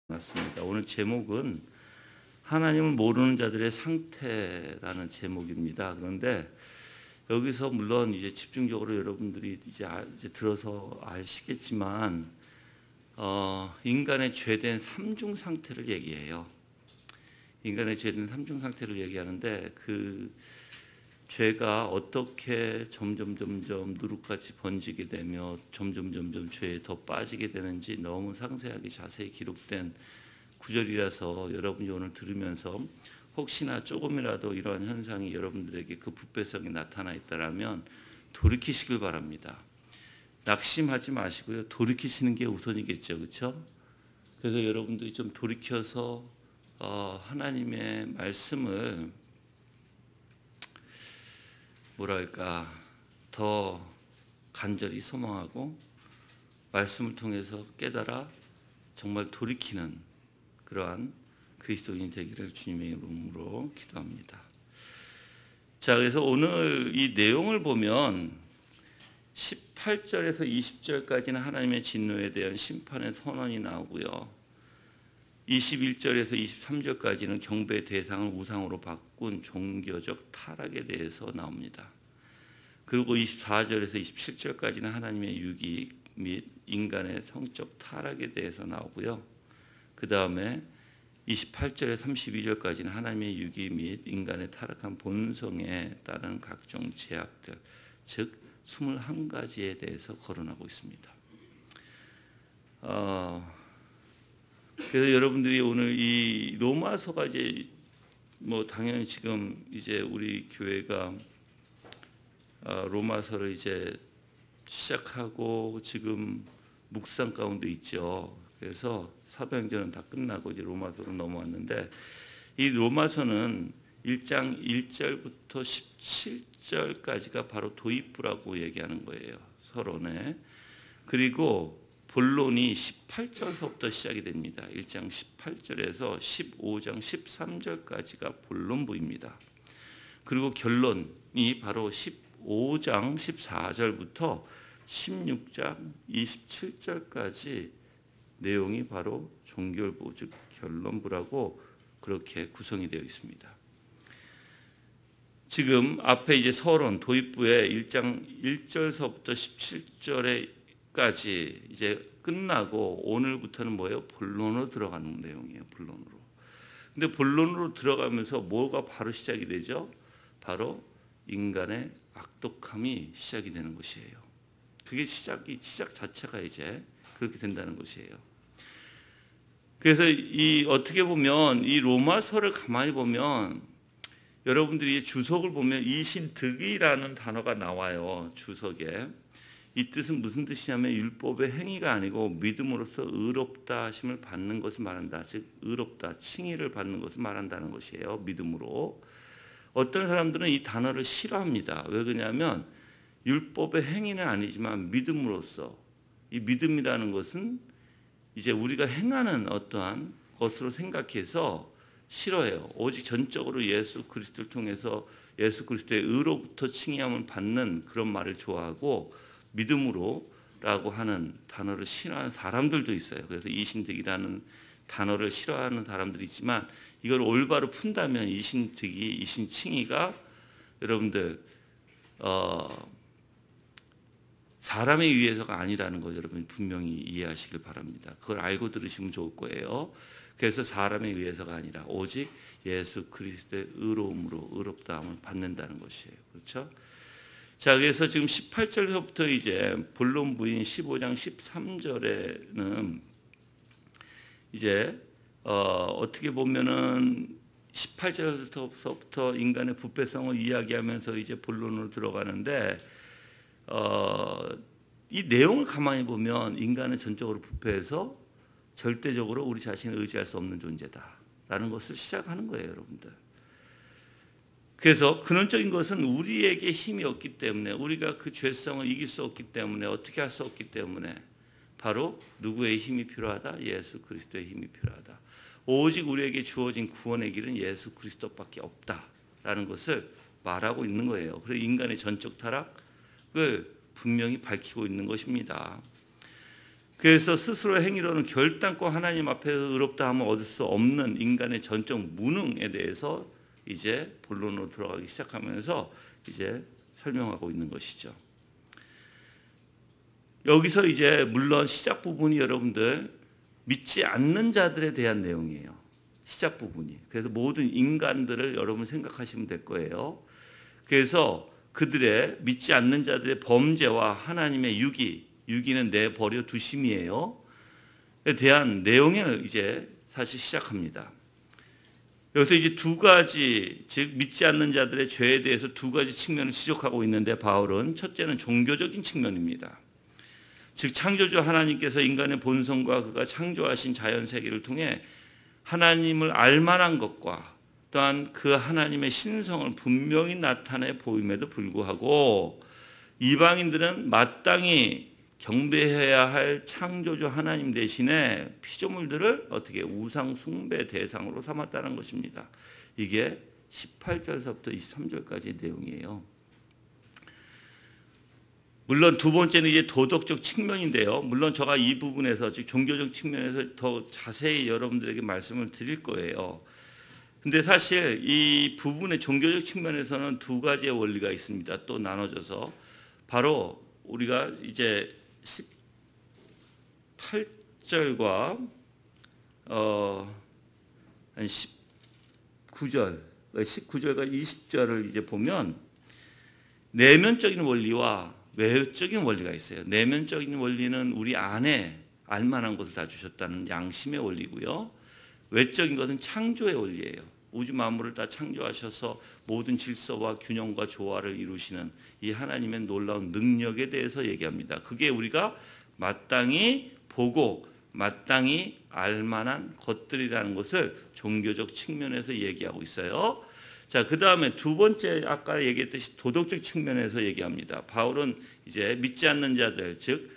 맞습니다. 오늘 제목은 하나님을 모르는 자들의 상태라는 제목입니다. 그런데 여기서 물론 이제 집중적으로 여러분들이 이제 들어서 아시겠지만 인간의 죄된 삼중 상태를 얘기해요. 인간의 죄된 삼중 상태를 얘기하는데 그 죄가 어떻게 점점 누룩같이 번지게 되며 점점 죄에 더 빠지게 되는지 너무 상세하게 자세히 기록된 구절이라서 여러분이 오늘 들으면서 혹시나 조금이라도 이러한 현상이 여러분들에게 그 부패성이 나타나 있다라면 돌이키시길 바랍니다. 낙심하지 마시고요. 돌이키시는 게 우선이겠죠. 그렇죠? 그래서 여러분들이 좀 돌이켜서 하나님의 말씀을 더 간절히 소망하고 말씀을 통해서 깨달아 정말 돌이키는 그러한 그리스도인이 되기를 주님의 이름으로 기도합니다. 자, 그래서 오늘 이 내용을 보면 18절에서 20절까지는 하나님의 진노에 대한 심판의 선언이 나오고요. 21절에서 23절까지는 경배의 대상을 우상으로 바꾼 종교적 타락에 대해서 나옵니다. 그리고 24절에서 27절까지는 하나님의 유기 및 인간의 성적 타락에 대해서 나오고요. 그 다음에 28절에서 32절까지는 하나님의 유기 및 인간의 타락한 본성에 따른 각종 제약들, 즉 21가지에 대해서 거론하고 있습니다. 그래서 여러분들이 오늘 이 로마서가 이제 당연히 지금 이제 우리 교회가 로마서를 이제 시작하고 지금 묵상 가운데 있죠. 그래서 사도행전은 다 끝나고 이제 로마서로 넘어왔는데 이 로마서는 1장 1절부터 17절까지가 바로 도입부라고 얘기하는 거예요. 서론에. 그리고 본론이 18절서부터 시작이 됩니다. 1장 18절에서 15장 13절까지가 본론부입니다. 그리고 결론이 바로 15장 14절부터 16장 27절까지 내용이 바로 종결부, 즉 결론부라고 그렇게 구성이 되어 있습니다. 지금 앞에 이제 서론 도입부에 1장 1절서부터 17절까지 이제 끝나고 오늘부터는 뭐예요? 본론으로 들어가는 내용이에요. 본론으로. 근데 본론으로 들어가면서 뭐가 바로 시작이 되죠? 바로 인간의 악독함이 시작이 되는 것이에요. 그게 시작 자체가 이제 그렇게 된다는 것이에요. 그래서 어떻게 보면 이 로마서를 가만히 보면 여러분들이 주석을 보면 이신득이라는 단어가 나와요. 주석에. 이 뜻은 무슨 뜻이냐면 율법의 행위가 아니고 믿음으로써 의롭다 하심을 받는 것을 말한다. 즉 의롭다, 칭의를 받는 것을 말한다는 것이에요. 믿음으로. 어떤 사람들은 이 단어를 싫어합니다. 왜 그러냐면 율법의 행위는 아니지만 믿음으로써, 이 믿음이라는 것은 이제 우리가 행하는 어떠한 것으로 생각해서 싫어해요. 오직 전적으로 예수 그리스도를 통해서 예수 그리스도의 의로부터 칭의함을 받는 그런 말을 좋아하고 믿음으로라고 하는 단어를 싫어하는 사람들도 있어요. 그래서 이신득이라는 단어를 싫어하는 사람들이 있지만 이걸 올바로 푼다면 이신득이, 이신칭의가 여러분들 사람에 의해서가 아니라는 거 여러분 분명히 이해하시길 바랍니다. 그걸 알고 들으시면 좋을 거예요. 그래서 사람에 의해서가 아니라 오직 예수 그리스도의 의로움으로 의롭다함을 받는다는 것이에요. 그렇죠? 자, 그래서 지금 18절부터 이제 본론부인 15장 13절에는 이제 어떻게 보면은 18절부터 인간의 부패성을 이야기하면서 이제 본론으로 들어가는데 이 내용을 가만히 보면 인간은 전적으로 부패해서 절대적으로 우리 자신을 의지할 수 없는 존재다라는 것을 시작하는 거예요, 여러분들. 그래서 근원적인 것은 우리에게 힘이 없기 때문에, 우리가 그 죄성을 이길 수 없기 때문에, 어떻게 할 수 없기 때문에 바로 누구의 힘이 필요하다? 예수 그리스도의 힘이 필요하다. 오직 우리에게 주어진 구원의 길은 예수 그리스도밖에 없다라는 것을 말하고 있는 거예요. 그래서 인간의 전적 타락을 분명히 밝히고 있는 것입니다. 그래서 스스로의 행위로는 결단코 하나님 앞에서 의롭다 함을 얻을 수 없는 인간의 전적 무능에 대해서 이제 본론으로 들어가기 시작하면서 이제 설명하고 있는 것이죠. 여기서 이제 물론 시작 부분이 여러분들 믿지 않는 자들에 대한 내용이에요. 시작 부분이. 그래서 모든 인간들을 여러분 생각하시면 될 거예요. 그래서 그들의 믿지 않는 자들의 범죄와 하나님의 유기는 내버려 두심이에요. 에 대한 내용을 이제 사실 시작합니다. 여기서 이제 두 가지, 즉 믿지 않는 자들의 죄에 대해서 두 가지 측면을 지적하고 있는데 바울은 첫째는 종교적인 측면입니다. 즉 창조주 하나님께서 인간의 본성과 그가 창조하신 자연 세계를 통해 하나님을 알만한 것과 또한 그 하나님의 신성을 분명히 나타내 보임에도 불구하고 이방인들은 마땅히 경배해야 할 창조주 하나님 대신에 피조물들을 어떻게 우상 숭배 대상으로 삼았다는 것입니다. 이게 18절서부터 23절까지의 내용이에요. 물론 두 번째는 이제 도덕적 측면인데요. 물론 제가 이 부분에서 즉 종교적 측면에서 더 자세히 여러분들에게 말씀을 드릴 거예요. 근데 사실 이 부분의 종교적 측면에서는 두 가지의 원리가 있습니다. 또 나눠져서 바로 우리가 이제 18절과 한 19절과 20절을 이제 보면 내면적인 원리와 외적인 원리가 있어요. 내면적인 원리는 우리 안에 알만한 것을 다 주셨다는 양심의 원리고요. 외적인 것은 창조의 원리예요. 우주 만물을 다 창조하셔서 모든 질서와 균형과 조화를 이루시는 이 하나님의 놀라운 능력에 대해서 얘기합니다. 그게 우리가 마땅히 보고 마땅히 알만한 것들이라는 것을 종교적 측면에서 얘기하고 있어요. 자, 그 다음에 두 번째 아까 얘기했듯이 도덕적 측면에서 얘기합니다. 바울은 이제 믿지 않는 자들, 즉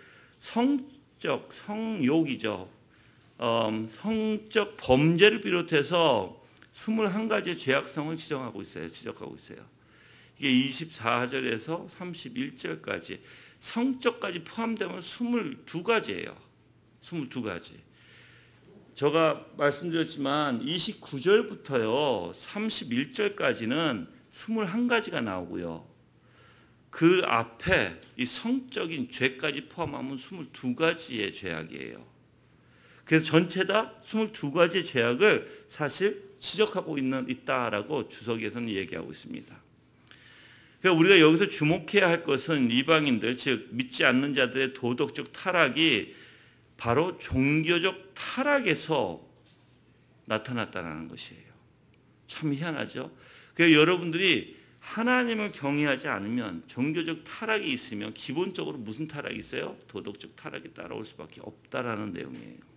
성욕이죠. 성적 범죄를 비롯해서 21가지의 죄악성을 지적하고 있어요. 이게 24절에서 31절까지 성적까지 포함되면 22가지예요. 22가지. 제가 말씀드렸지만 29절부터요 31절까지는 21가지가 나오고요. 그 앞에 이 성적인 죄까지 포함하면 22가지의 죄악이에요. 그래서 전체 다 22가지의 죄악을 사실 지적하고 있다라고 주석에서는 얘기하고 있습니다. 그러니까 우리가 여기서 주목해야 할 것은 이방인들, 즉 믿지 않는 자들의 도덕적 타락이 바로 종교적 타락에서 나타났다는 것이에요. 참 희한하죠. 그래서 여러분들이 하나님을 경외하지 않으면 종교적 타락이 있으면 기본적으로 무슨 타락이 있어요? 도덕적 타락이 따라올 수밖에 없다라는 내용이에요.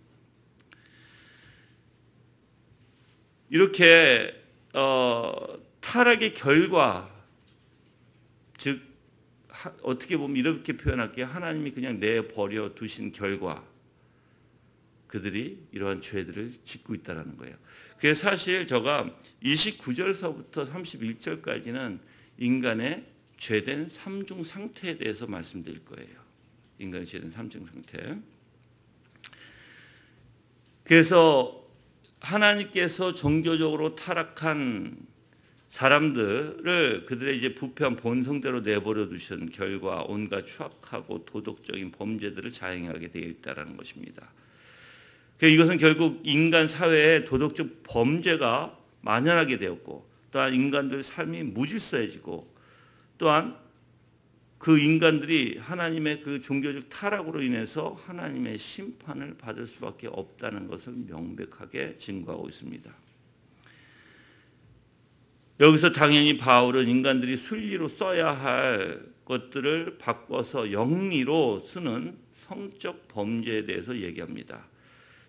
이렇게 타락의 결과, 즉 어떻게 보면 이렇게 표현할게요. 하나님이 그냥 내버려 두신 결과 그들이 이러한 죄들을 짓고 있다는 거예요. 그래서 사실 제가 29절서부터 31절까지는 인간의 죄된 삼중 상태에 대해서 말씀드릴 거예요. 인간의 죄된 삼중 상태. 그래서 하나님께서 종교적으로 타락한 사람들을 그들의 이제 부패한 본성대로 내버려 두신 결과 온갖 추악하고 도덕적인 범죄들을 자행하게 되어 있다는 것입니다. 이것은 결국 인간 사회에 도덕적 범죄가 만연하게 되었고 또한 인간들 삶이 무질서해지고 또한 그 인간들이 하나님의 그 종교적 타락으로 인해서 하나님의 심판을 받을 수밖에 없다는 것을 명백하게 증거하고 있습니다. 여기서 당연히 바울은 인간들이 순리로 써야 할 것들을 바꿔서 영리로 쓰는 성적 범죄에 대해서 얘기합니다.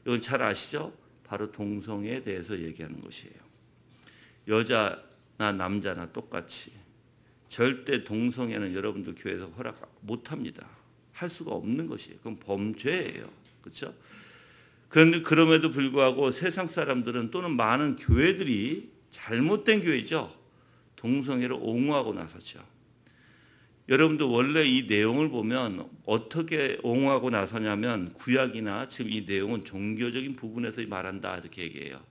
이건 잘 아시죠? 바로 동성애에 대해서 얘기하는 것이에요. 여자나 남자나 똑같이 절대 동성애는 여러분들 교회에서 허락 못합니다. 할 수가 없는 것이에요. 그건 범죄예요. 그렇죠? 그런데 그럼에도 불구하고 세상 사람들은 또는 많은 교회들이 잘못된 교회죠. 동성애를 옹호하고 나섰죠. 여러분들 원래 이 내용을 보면 어떻게 옹호하고 나서냐면 구약이나 지금 이 내용은 종교적인 부분에서 말한다 이렇게 얘기해요.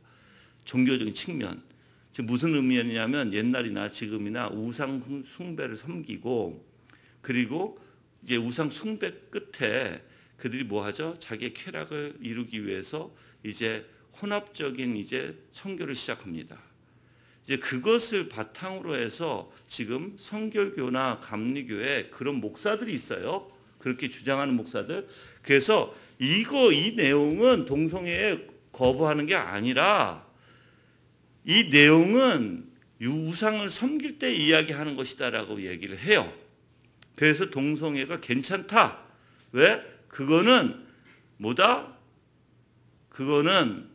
종교적인 측면. 지금 무슨 의미냐면 옛날이나 지금이나 우상 숭배를 섬기고 그리고 이제 우상 숭배 끝에 그들이 뭐 하죠? 자기의 쾌락을 이루기 위해서 이제 혼합적인 이제 선교를 시작합니다. 이제 그것을 바탕으로 해서 지금 성결교나 감리교에 그런 목사들이 있어요. 그렇게 주장하는 목사들. 그래서 이 내용은 동성애에 거부하는 게 아니라 이 내용은 우상을 섬길 때 이야기하는 것이다라고 얘기를 해요. 그래서 동성애가 괜찮다. 왜? 그거는 뭐다? 그거는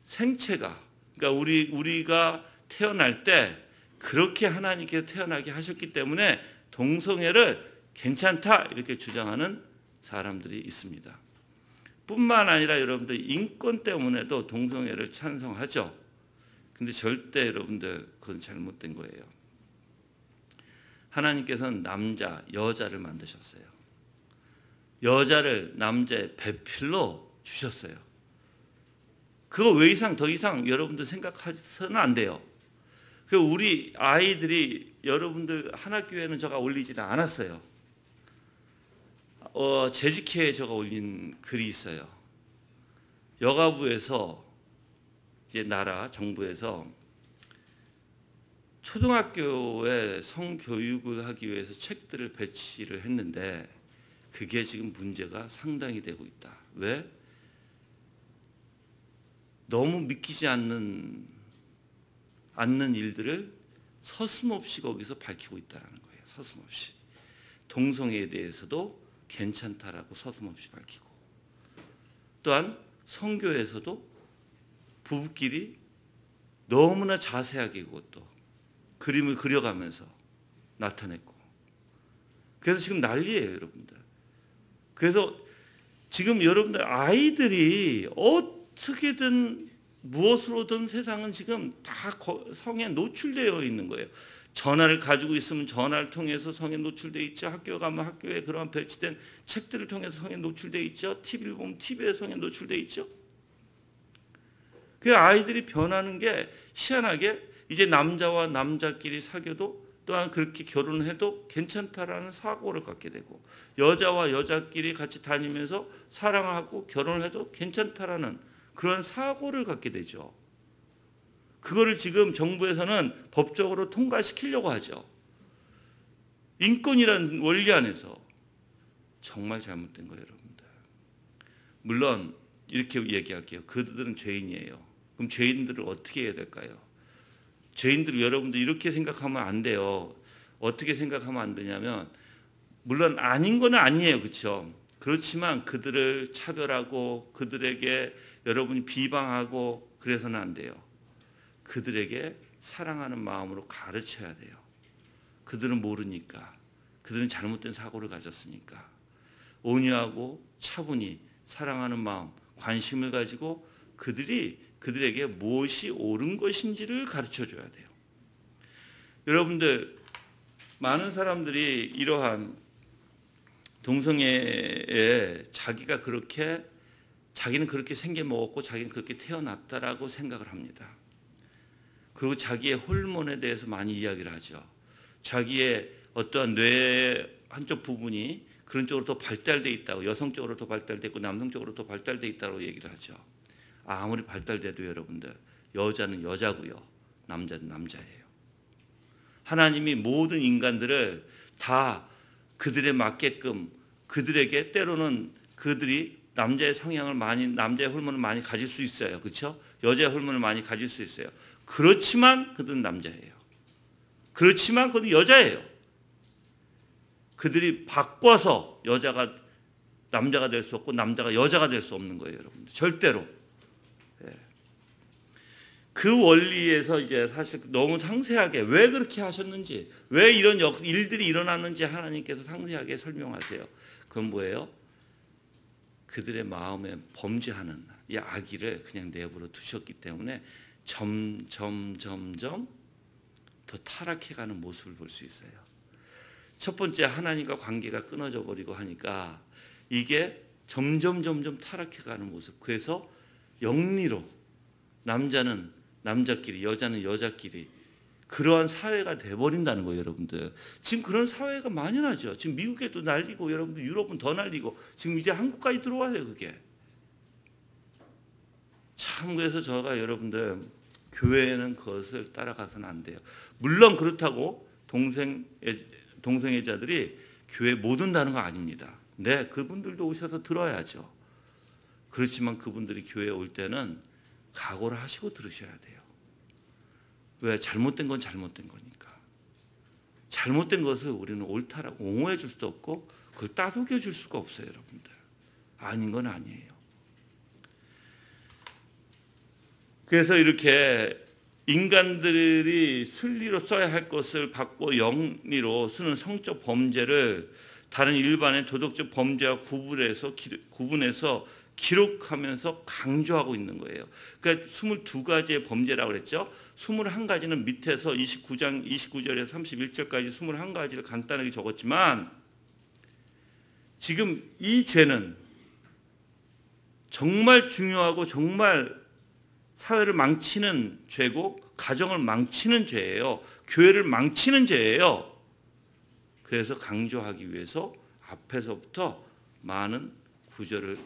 생체가 그러니까 우리가 태어날 때 그렇게 하나님께서 태어나게 하셨기 때문에 동성애를 괜찮다 이렇게 주장하는 사람들이 있습니다. 뿐만 아니라 여러분들 인권 때문에도 동성애를 찬성하죠. 근데 절대 여러분들 그건 잘못된 거예요. 하나님께서는 남자, 여자를 만드셨어요. 여자를 남자의 배필로 주셨어요. 그거 더 이상 여러분들 생각하셔서는 안 돼요. 그 우리 아이들이 여러분들 하나교회는 제가 올리지는 않았어요. 재직회에 제가 올린 글이 있어요. 여가부에서 이제 정부에서 초등학교에 성교육을 하기 위해서 책들을 배치를 했는데 그게 지금 문제가 상당히 되고 있다. 왜? 너무 믿기지 않는 일들을 서슴없이 거기서 밝히고 있다는 거예요. 서슴없이. 동성애에 대해서도 괜찮다라고 서슴없이 밝히고 또한 성교에서도 부부끼리 너무나 자세하게 그것도 그림을 그려가면서 나타냈고 그래서 지금 난리예요, 여러분들. 그래서 지금 여러분들 아이들이 어떻게든 무엇으로든 세상은 지금 다 성에 노출되어 있는 거예요. 전화를 가지고 있으면 전화를 통해서 성에 노출되어 있죠. 학교 가면 학교에 그런 배치된 책들을 통해서 성에 노출되어 있죠. TV를 보면 TV에 성에 노출되어 있죠. 그 아이들이 변하는 게 희한하게 이제 남자와 남자끼리 사귀어도 또한 그렇게 결혼을 해도 괜찮다라는 사고를 갖게 되고 여자와 여자끼리 같이 다니면서 사랑하고 결혼을 해도 괜찮다라는 그런 사고를 갖게 되죠. 그거를 지금 정부에서는 법적으로 통과시키려고 하죠. 인권이라는 원리 안에서 정말 잘못된 거예요, 여러분들. 물론 이렇게 얘기할게요. 그들은 죄인이에요. 그럼 죄인들을 어떻게 해야 될까요? 죄인들 여러분들 이렇게 생각하면 안 돼요. 어떻게 생각하면 안 되냐면 물론 아닌 건 아니에요. 그렇죠? 그렇지만 그들을 차별하고 그들에게 여러분이 비방하고 그래서는 안 돼요. 그들에게 사랑하는 마음으로 가르쳐야 돼요. 그들은 모르니까. 그들은 잘못된 사고를 가졌으니까. 온유하고 차분히 사랑하는 마음, 관심을 가지고 그들에게 무엇이 옳은 것인지를 가르쳐줘야 돼요. 여러분들 많은 사람들이 이러한 동성애에 자기는 그렇게 생겨먹었고 자기는 그렇게 태어났다라고 생각을 합니다. 그리고 자기의 호르몬에 대해서 많이 이야기를 하죠. 자기의 어떠한 뇌의 한쪽 부분이 그런 쪽으로 더 발달되어 있다고 여성적으로 더 발달되어 있고 남성적으로 더 발달되어 있다고 얘기를 하죠. 아무리 발달돼도 여러분들 여자는 여자고요. 남자는 남자예요. 하나님이 모든 인간들을 다 그들에 맞게끔 그들에게 때로는 그들이 남자의 호르몬을 많이 가질 수 있어요. 그렇죠? 여자의 호르몬을 많이 가질 수 있어요. 그렇지만 그들은 남자예요. 그렇지만 그들은 여자예요. 그들이 바꿔서 여자가 남자가 될 수 없고 남자가 여자가 될 수 없는 거예요, 여러분들. 절대로. 그 원리에서 이제 사실 너무 상세하게 왜 그렇게 하셨는지, 왜 이런 일들이 일어났는지 하나님께서 상세하게 설명하세요. 그건 뭐예요? 그들의 마음에 범죄하는 이 악의를 그냥 내버려 두셨기 때문에 점점 더 타락해가는 모습을 볼 수 있어요. 첫 번째 하나님과 관계가 끊어져 버리고 하니까 이게 점점 타락해가는 모습. 그래서 영리로 남자는 남자끼리, 여자는 여자끼리 그러한 사회가 돼버린다는 거예요, 여러분들. 지금 그런 사회가 만연하죠. 지금 미국에도 날리고 여러분들 유럽은 더 날리고 지금 이제 한국까지 들어와요, 그게. 참 그래서 제가 여러분들 교회는 그것을 따라가서는 안 돼요. 물론 그렇다고 동성애자들이 교회 못 온다는 거 아닙니다. 네, 그분들도 오셔서 들어야죠. 그렇지만 그분들이 교회에 올 때는 각오를 하시고 들으셔야 돼요. 왜? 잘못된 건 잘못된 거니까. 잘못된 것을 우리는 옳다라고 옹호해 줄 수도 없고 그걸 따돌려 줄 수가 없어요, 여러분들. 아닌 건 아니에요. 그래서 이렇게 인간들이 순리로 써야 할 것을 바꿔 영리로 쓰는 성적 범죄를 다른 일반의 도덕적 범죄와 구분해서 기록하면서 강조하고 있는 거예요. 그러니까 22가지의 범죄라고 그랬죠. 21가지는 밑에서 29절에서 31절까지 21가지를 간단하게 적었지만 지금 이 죄는 정말 중요하고 정말 사회를 망치는 죄고 가정을 망치는 죄예요. 교회를 망치는 죄예요. 그래서 강조하기 위해서 앞에서부터 많은 구절을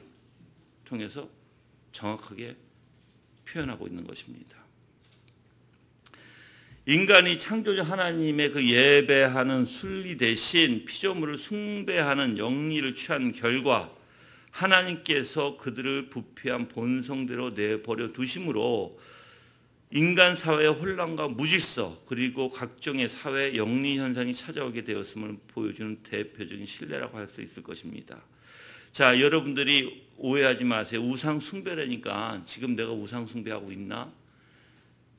통해서 정확하게 표현하고 있는 것입니다. 인간이 창조주 하나님의 그 예배하는 순리 대신 피조물을 숭배하는 영리를 취한 결과 하나님께서 그들을 부패한 본성대로 내버려 두심으로 인간 사회의 혼란과 무질서 그리고 각종의 사회 영리 현상이 찾아오게 되었음을 보여주는 대표적인 신뢰라고 할 수 있을 것입니다. 자, 여러분들이 오해하지 마세요. 우상 숭배라니까 지금 내가 우상 숭배하고 있나?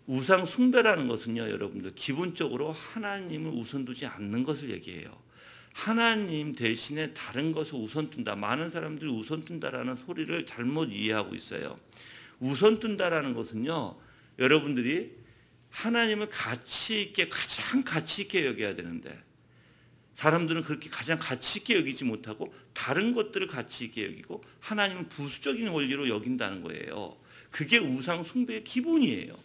우상 숭배라는 것은요, 여러분들 기본적으로 하나님을 우선 두지 않는 것을 얘기해요. 하나님 대신에 다른 것을 우선 둔다. 많은 사람들이 우선 둔다라는 소리를 잘못 이해하고 있어요. 우선 둔다라는 것은요, 여러분들이 하나님을 가치 있게 가장 가치 있게 여겨야 되는데 사람들은 그렇게 가장 가치 있게 여기지 못하고 다른 것들을 가치 있게 여기고 하나님은 부수적인 원리로 여긴다는 거예요. 그게 우상 숭배의 기본이에요.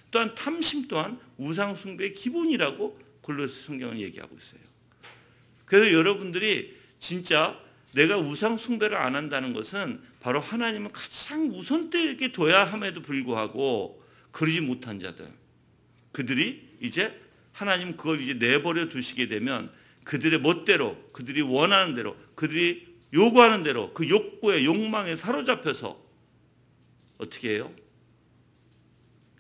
또한 탐심 또한 우상 숭배의 기본이라고 골로새 성경은 얘기하고 있어요. 그래서 여러분들이 진짜 내가 우상 숭배를 안 한다는 것은 바로 하나님을 가장 우선되게 둬야 함에도 불구하고 그러지 못한 자들, 그들이 이제 하나님 그걸 이제 내버려 두시게 되면 그들의 멋대로, 그들이 원하는 대로, 그들이 요구하는 대로 그 욕구에 욕망에 사로잡혀서 어떻게 해요?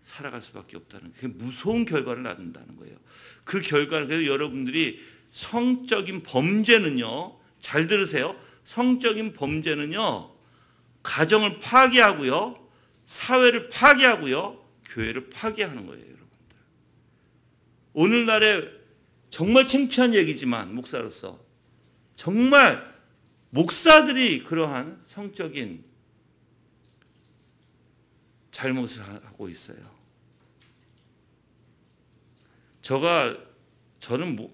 살아갈 수밖에 없다는 그 무서운 결과를 낳는다는 거예요. 그 결과를 그래서 여러분들이 성적인 범죄는요, 잘 들으세요. 성적인 범죄는요, 가정을 파괴하고요, 사회를 파괴하고요, 교회를 파괴하는 거예요, 여러분들. 오늘날에 정말 창피한 얘기지만 목사로서 정말 목사들이 그러한 성적인 잘못을 하고 있어요.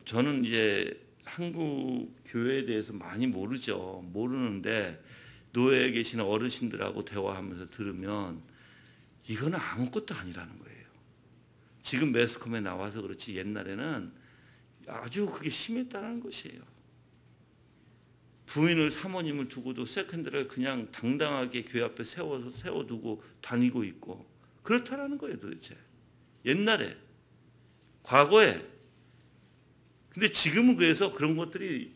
저는 이제 한국 교회에 대해서 많이 모르는데 노예에 계시는 어르신들하고 대화하면서 들으면 이거는 아무것도 아니라는 거예요. 지금 매스컴에 나와서 그렇지 옛날에는 아주 그게 심했다는 것이에요. 부인을 사모님을 두고도 세컨드를 그냥 당당하게 교회 앞에 세워두고 다니고 있고 그렇다라는 거예요, 도대체. 옛날에, 과거에. 근데 지금은 그래서 그런 것들이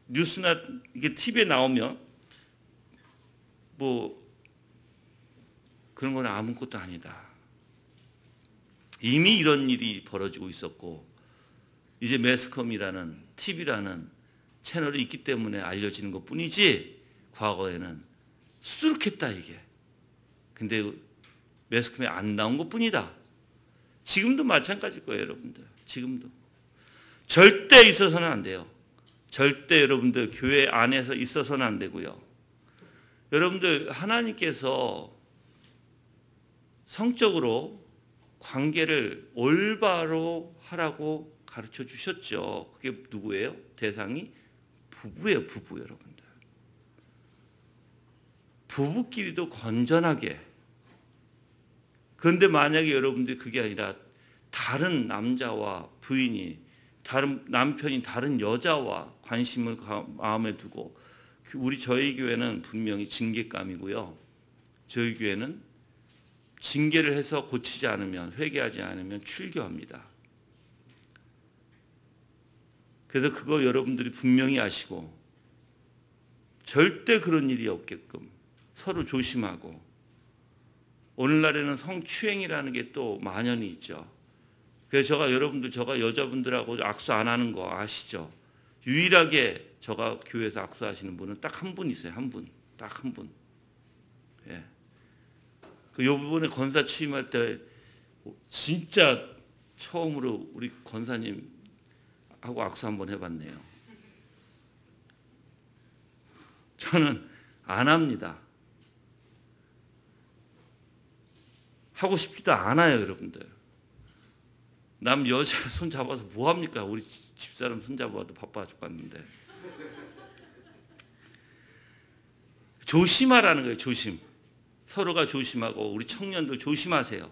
뉴스나 이게 TV에 나오면 뭐 그런 건 아무것도 아니다. 이미 이런 일이 벌어지고 있었고 이제 매스컴이라는 TV라는 채널이 있기 때문에 알려지는 것뿐이지 과거에는 수두룩했다 이게. 근데 매스컴에 안 나온 것뿐이다. 지금도 마찬가지일 거예요, 여러분들. 지금도. 절대 있어서는 안 돼요. 절대 여러분들 교회 안에서 있어서는 안 되고요. 여러분들 하나님께서 성적으로 관계를 올바로 하라고 가르쳐 주셨죠. 그게 누구예요? 대상이 부부예요. 부부 여러분들. 부부끼리도 건전하게. 그런데 만약에 여러분들이 그게 아니라 다른 남자와 부인이 다른 남편이 다른 여자와 관심을 마음에 두고 저희 교회는 분명히 징계감이고요. 저희 교회는 징계를 해서 고치지 않으면 회개하지 않으면 출교합니다. 그래서 그거 여러분들이 분명히 아시고 절대 그런 일이 없게끔 서로 조심하고 오늘날에는 성추행이라는 게 또 만연히 있죠. 그래서 제가 여자분들하고 악수 안 하는 거 아시죠? 유일하게 제가 교회에서 악수하시는 분은 딱 한 분 있어요. 한 분. 딱 한 분. 예. 요번에 권사 취임할 때 진짜 처음으로 우리 권사님하고 악수 한번 해봤네요. 저는 안 합니다. 하고 싶지도 않아요, 여러분들. 남 여자 손 잡아서 뭐 합니까? 우리 집사람 손 잡아도 바빠 죽겠는데. 조심하라는 거예요, 조심. 서로가 조심하고 우리 청년들 조심하세요.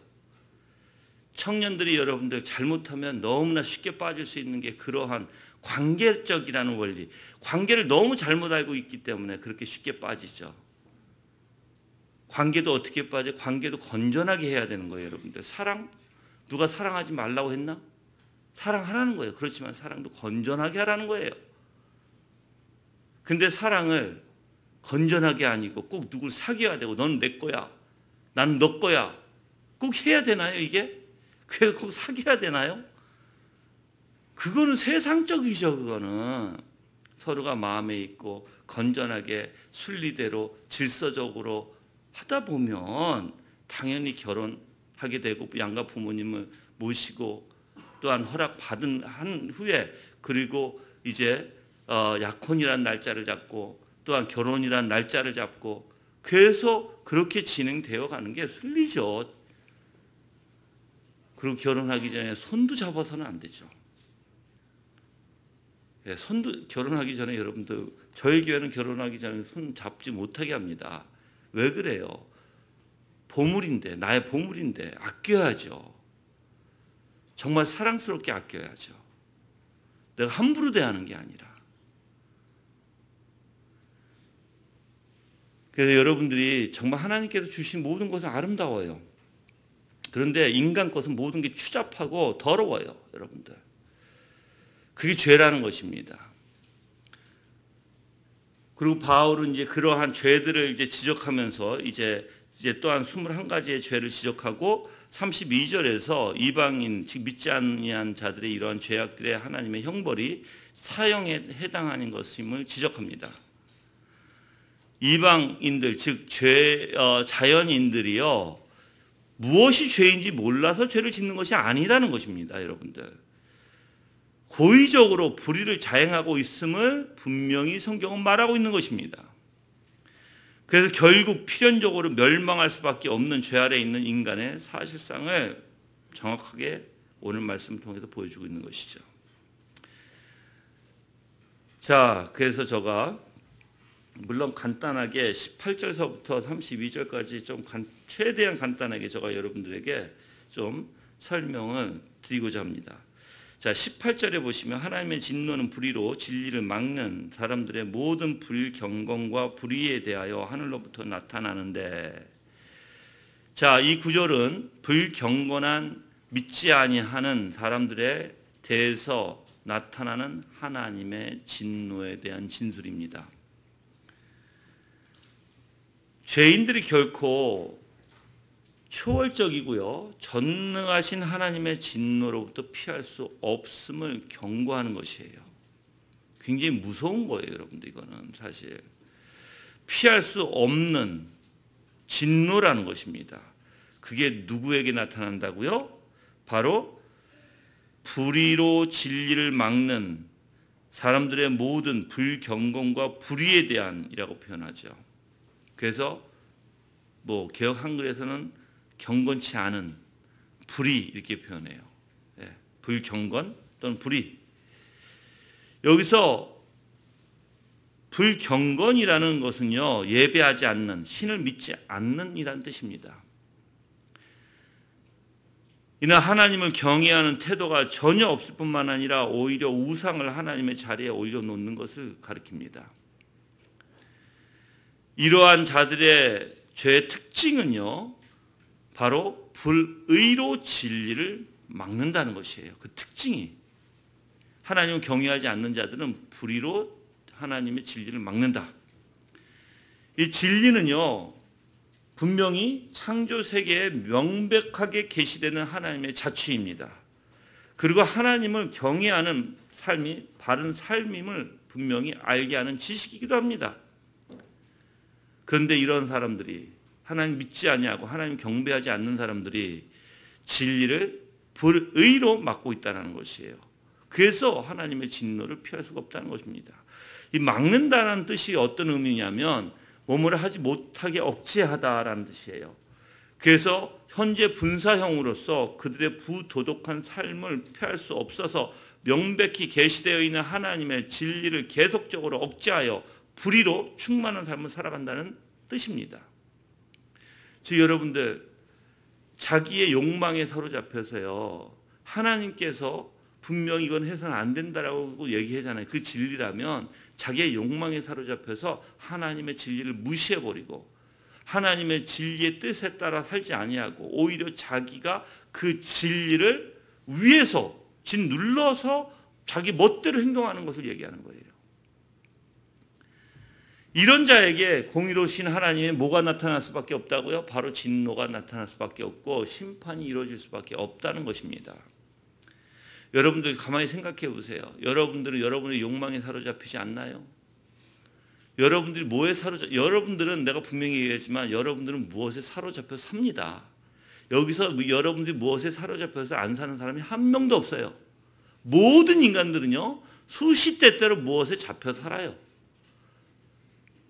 청년들이 여러분들 잘못하면 너무나 쉽게 빠질 수 있는 게 그러한 관계적이라는 원리. 관계를 너무 잘못 알고 있기 때문에 그렇게 쉽게 빠지죠. 관계도 어떻게 빠져? 관계도 건전하게 해야 되는 거예요, 여러분들. 누가 사랑하지 말라고 했나? 사랑하라는 거예요. 그렇지만 사랑도 건전하게 하라는 거예요. 근데 사랑을 건전하게 아니고 꼭 누굴 사귀어야 되고 너는 내 거야. 나는 너 거야. 꼭 해야 되나요, 이게? 그래서 꼭 사귀어야 되나요? 그거는 세상적이죠, 그거는. 서로가 마음에 있고 건전하게 순리대로 질서적으로 하다 보면 당연히 결혼하게 되고 양가 부모님을 모시고 또한 허락받은 한 후에 그리고 이제 약혼이란 날짜를 잡고 또한 결혼이란 날짜를 잡고 계속 그렇게 진행되어 가는 게 순리죠. 그리고 결혼하기 전에 손도 잡아서는 안 되죠. 예, 결혼하기 전에 여러분들 저희 교회는 결혼하기 전에 손 잡지 못하게 합니다. 왜 그래요? 보물인데 나의 보물인데 아껴야죠. 정말 사랑스럽게 아껴야죠. 내가 함부로 대하는 게 아니라. 그래서 여러분들이 정말 하나님께서 주신 모든 것은 아름다워요. 그런데 인간 것은 모든 게 추잡하고 더러워요, 여러분들. 그게 죄라는 것입니다. 그리고 바울은 이제 그러한 죄들을 이제 지적하면서 이제 또한 21가지의 죄를 지적하고 32절에서 이방인 즉 믿지 아니한 자들의 이러한 죄악들의 하나님의 형벌이 사형에 해당하는 것임을 지적합니다. 이방인들 즉 자연인들이요 무엇이 죄인지 몰라서 죄를 짓는 것이 아니라는 것입니다, 여러분들. 고의적으로 불의를 자행하고 있음을 분명히 성경은 말하고 있는 것입니다. 그래서 결국 필연적으로 멸망할 수밖에 없는 죄 아래에 있는 인간의 사실상을 정확하게 오늘 말씀을 통해서 보여주고 있는 것이죠. 자, 그래서 제가 물론 간단하게 18절서부터 32절까지 좀 최대한 간단하게 제가 여러분들에게 좀 설명을 드리고자 합니다. 자, 18절에 보시면 하나님의 진노는 불의로 진리를 막는 사람들의 모든 불경건과 불의에 대하여 하늘로부터 나타나는데, 자, 이 구절은 불경건한 믿지 아니하는 사람들에 대해서 나타나는 하나님의 진노에 대한 진술입니다. 죄인들이 결코 초월적이고요 전능하신 하나님의 진노로부터 피할 수 없음을 경고하는 것이에요. 굉장히 무서운 거예요, 여러분들. 이거는 사실 피할 수 없는 진노라는 것입니다. 그게 누구에게 나타난다고요? 바로 불의로 진리를 막는 사람들의 모든 불경건과 불의에 대한이라고 표현하죠. 그래서 개역 한글에서는 경건치 않은 불의 이렇게 표현해요. 예, 불경건 또는 불의. 여기서 불경건이라는 것은요, 예배하지 않는, 신을 믿지 않는 이란 뜻입니다. 이는 하나님을 경외하는 태도가 전혀 없을 뿐만 아니라 오히려 우상을 하나님의 자리에 올려놓는 것을 가리킵니다. 이러한 자들의 죄의 특징은요, 바로 불의로 진리를 막는다는 것이에요. 그 특징이. 하나님을 경외하지 않는 자들은 불의로 하나님의 진리를 막는다. 이 진리는요, 분명히 창조 세계에 명백하게 계시되는 하나님의 자취입니다. 그리고 하나님을 경외하는 삶이 바른 삶임을 분명히 알게 하는 지식이기도 합니다. 그런데 이런 사람들이, 하나님 믿지 아니하고 하나님 경배하지 않는 사람들이 진리를 불의로 막고 있다는 것이에요. 그래서 하나님의 진노를 피할 수가 없다는 것입니다. 이 막는다는 뜻이 어떤 의미냐면 뭐뭐를 하지 못하게 억제하다라는 뜻이에요. 그래서 현재 분사형으로서 그들의 부도덕한 삶을 피할 수 없어서 명백히 계시되어 있는 하나님의 진리를 계속적으로 억제하여 불의로 충만한 삶을 살아간다는 뜻입니다. 즉 여러분들, 자기의 욕망에 사로잡혀서요, 하나님께서 분명히 이건 해서는 안 된다라고 얘기하잖아요. 그 진리라면 자기의 욕망에 사로잡혀서 하나님의 진리를 무시해버리고 하나님의 진리의 뜻에 따라 살지 아니하고 오히려 자기가 그 진리를 위에서 짓눌러서 자기 멋대로 행동하는 것을 얘기하는 거예요. 이런 자에게 공의로우신 하나님의 뭐가 나타날 수밖에 없다고요? 바로 진노가 나타날 수밖에 없고 심판이 이루어질 수밖에 없다는 것입니다. 여러분들 가만히 생각해 보세요. 여러분들은 여러분의 욕망에 사로잡히지 않나요? 여러분들이 뭐에 여러분들은 내가 분명히 얘기했지만 여러분들은 무엇에 사로잡혀 삽니다. 여기서 여러분들이 무엇에 사로잡혀서 안 사는 사람이 한 명도 없어요. 모든 인간들은요, 수십 대때로 무엇에 잡혀 살아요.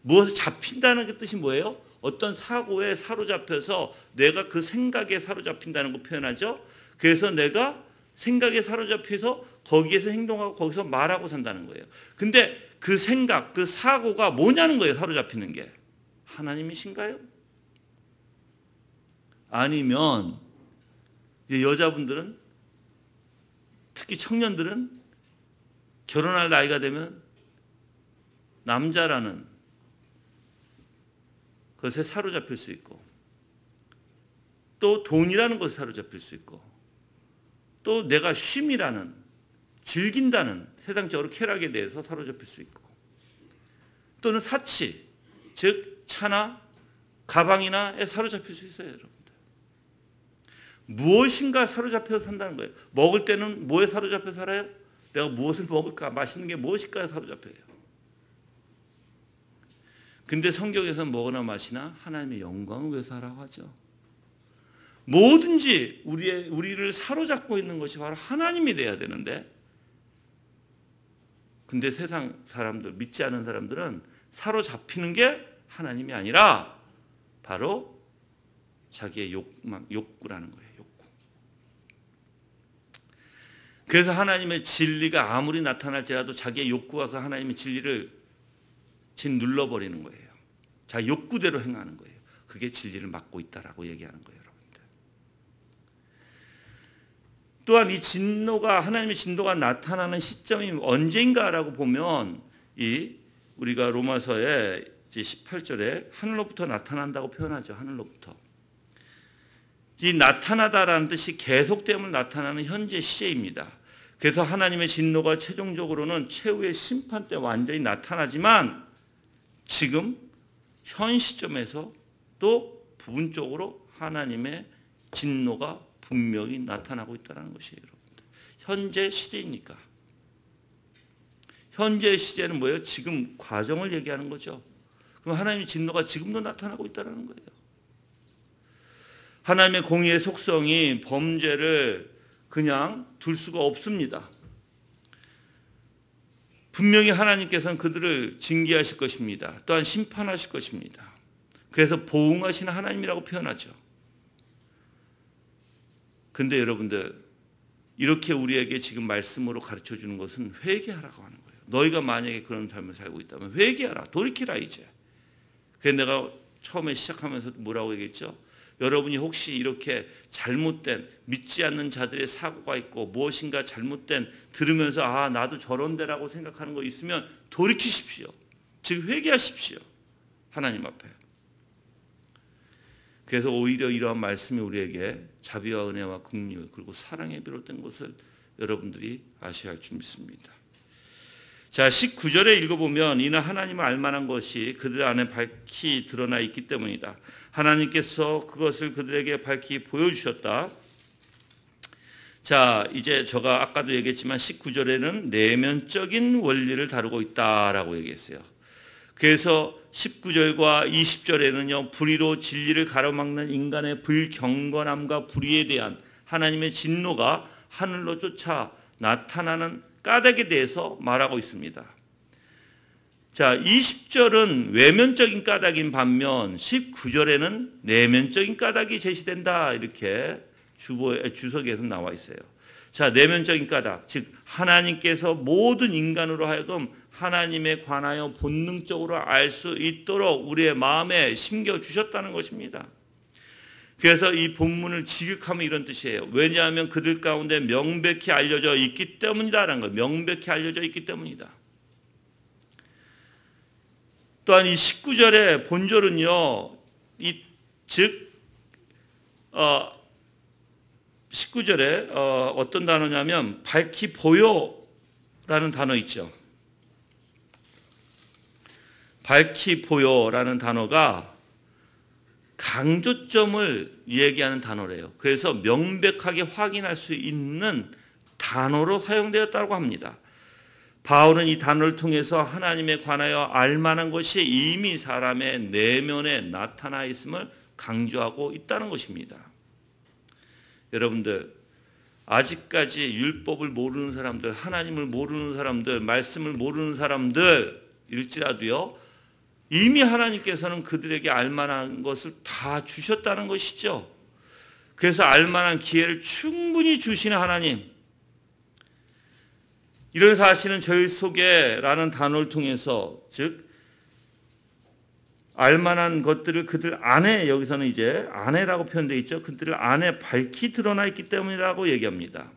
무엇에 잡힌다는 그 뜻이 뭐예요? 어떤 사고에 사로잡혀서 내가 그 생각에 사로잡힌다는 거 표현하죠. 그래서 내가 생각에 사로잡혀서 거기에서 행동하고 거기서 말하고 산다는 거예요. 근데 그 생각, 그 사고가 뭐냐는 거예요. 사로잡히는 게. 하나님이신가요? 아니면 이제 여자분들은, 특히 청년들은 결혼할 나이가 되면 남자라는 것에 사로잡힐 수 있고 또 돈이라는 것에 사로잡힐 수 있고 또 내가 쉼이라는, 즐긴다는 세상적으로 쾌락에 대해서 사로잡힐 수 있고 또는 사치, 즉 차나 가방이나에 사로잡힐 수 있어요. 여러분들. 무엇인가 사로잡혀서 산다는 거예요. 먹을 때는 뭐에 사로잡혀 살아요? 내가 무엇을 먹을까? 맛있는 게 무엇일까에 사로잡혀요. 근데 성경에서는 먹으나 마시나 하나님의 영광을 위해서 하라고 하죠. 뭐든지 우리를 사로잡고 있는 것이 바로 하나님이 돼야 되는데, 근데 세상 사람들, 믿지 않는 사람들은 사로잡히는 게 하나님이 아니라 바로 자기의 욕구라는 거예요. 욕구. 그래서 하나님의 진리가 아무리 나타날지라도 자기의 욕구가 그 하나님의 진리를 짓눌러버리는 거예요. 자기 욕구대로 행하는 거예요. 그게 진리를 막고 있다라고 얘기하는 거예요. 여러분들. 또한 이 진노가, 하나님의 진노가 나타나는 시점이 언제인가라고 보면 우리가 로마서의 18절에 하늘로부터 나타난다고 표현하죠. 하늘로부터. 이 나타나다라는 뜻이 계속됨을 나타나는 현재 시제입니다. 그래서 하나님의 진노가 최종적으로는 최후의 심판 때 완전히 나타나지만 지금 현 시점에서 또 부분적으로 하나님의 진노가 분명히 나타나고 있다는 것이에요. 여러분들. 현재 시제이니까. 현재 시제는 뭐예요? 지금 과정을 얘기하는 거죠. 그럼 하나님의 진노가 지금도 나타나고 있다는 거예요. 하나님의 공의의 속성이 범죄를 그냥 둘 수가 없습니다. 분명히 하나님께서는 그들을 징계하실 것입니다. 또한 심판하실 것입니다. 그래서 보응하시는 하나님이라고 표현하죠. 근데 여러분들, 이렇게 우리에게 지금 말씀으로 가르쳐 주는 것은 회개하라고 하는 거예요. 너희가 만약에 그런 삶을 살고 있다면 회개하라. 돌이키라 이제. 그래서 내가 처음에 시작하면서도 뭐라고 얘기했죠? 여러분이 혹시 이렇게 잘못된 믿지 않는 자들의 사고가 있고 무엇인가 잘못된 들으면서 아 나도 저런데라고 생각하는 거 있으면 돌이키십시오. 즉 회개하십시오. 하나님 앞에. 그래서 오히려 이러한 말씀이 우리에게 자비와 은혜와 긍휼 그리고 사랑에 비롯된 것을 여러분들이 아셔야 할 줄 믿습니다. 자 19절에 읽어보면 이는 하나님을 알만한 것이 그들 안에 밝히 드러나 있기 때문이다. 하나님께서 그것을 그들에게 밝히 보여주셨다. 자 이제 제가 아까도 얘기했지만 19절에는 내면적인 원리를 다루고 있다라고 얘기했어요. 그래서 19절과 20절에는요 불의로 진리를 가로막는 인간의 불경건함과 불의에 대한 하나님의 진노가 하늘로 쫓아 나타나는 까닭에 대해서 말하고 있습니다. 자 20절은 외면적인 까닭인 반면 19절에는 내면적인 까닭이 제시된다 이렇게 주석에서 나와 있어요. 자 내면적인 까닭 즉 하나님께서 모든 인간으로 하여금 하나님에 관하여 본능적으로 알 수 있도록 우리의 마음에 심겨주셨다는 것입니다. 그래서 이 본문을 지극하면 이런 뜻이에요. 왜냐하면 그들 가운데 명백히 알려져 있기 때문이다라는 거예요. 명백히 알려져 있기 때문이다. 또한 이 19절의 본절은요. 즉 19절에 어떤 단어냐면 밝히 보여라는 단어 있죠. 밝히 보여라는 단어가 강조점을 얘기하는 단어래요. 그래서 명백하게 확인할 수 있는 단어로 사용되었다고 합니다. 바울은 이 단어를 통해서 하나님에 관하여 알만한 것이 이미 사람의 내면에 나타나 있음을 강조하고 있다는 것입니다. 여러분들 아직까지 율법을 모르는 사람들, 하나님을 모르는 사람들, 말씀을 모르는 사람들일지라도요. 이미 하나님께서는 그들에게 알만한 것을 다 주셨다는 것이죠. 그래서 알만한 기회를 충분히 주시는 하나님. 이런 사실은 저희 속에 라는 단어를 통해서 즉 알만한 것들을 그들 안에 여기서는 이제 안에라고 표현되어 있죠. 그들 안에 밝히 드러나 있기 때문이라고 얘기합니다.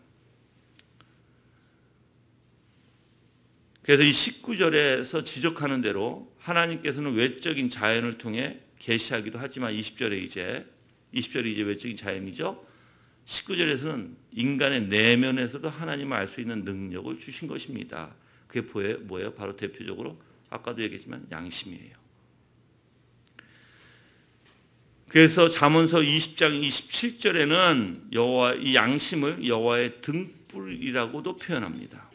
그래서 이 19절에서 지적하는 대로 하나님께서는 외적인 자연을 통해 계시하기도 하지만 20절이 이제 외적인 자연이죠. 19절에서는 인간의 내면에서도 하나님을 알 수 있는 능력을 주신 것입니다. 그게 뭐예요? 바로 대표적으로 아까도 얘기했지만 양심이에요. 그래서 잠언서 20장 27절에는 이 양심을 여호와의 등불이라고도 표현합니다.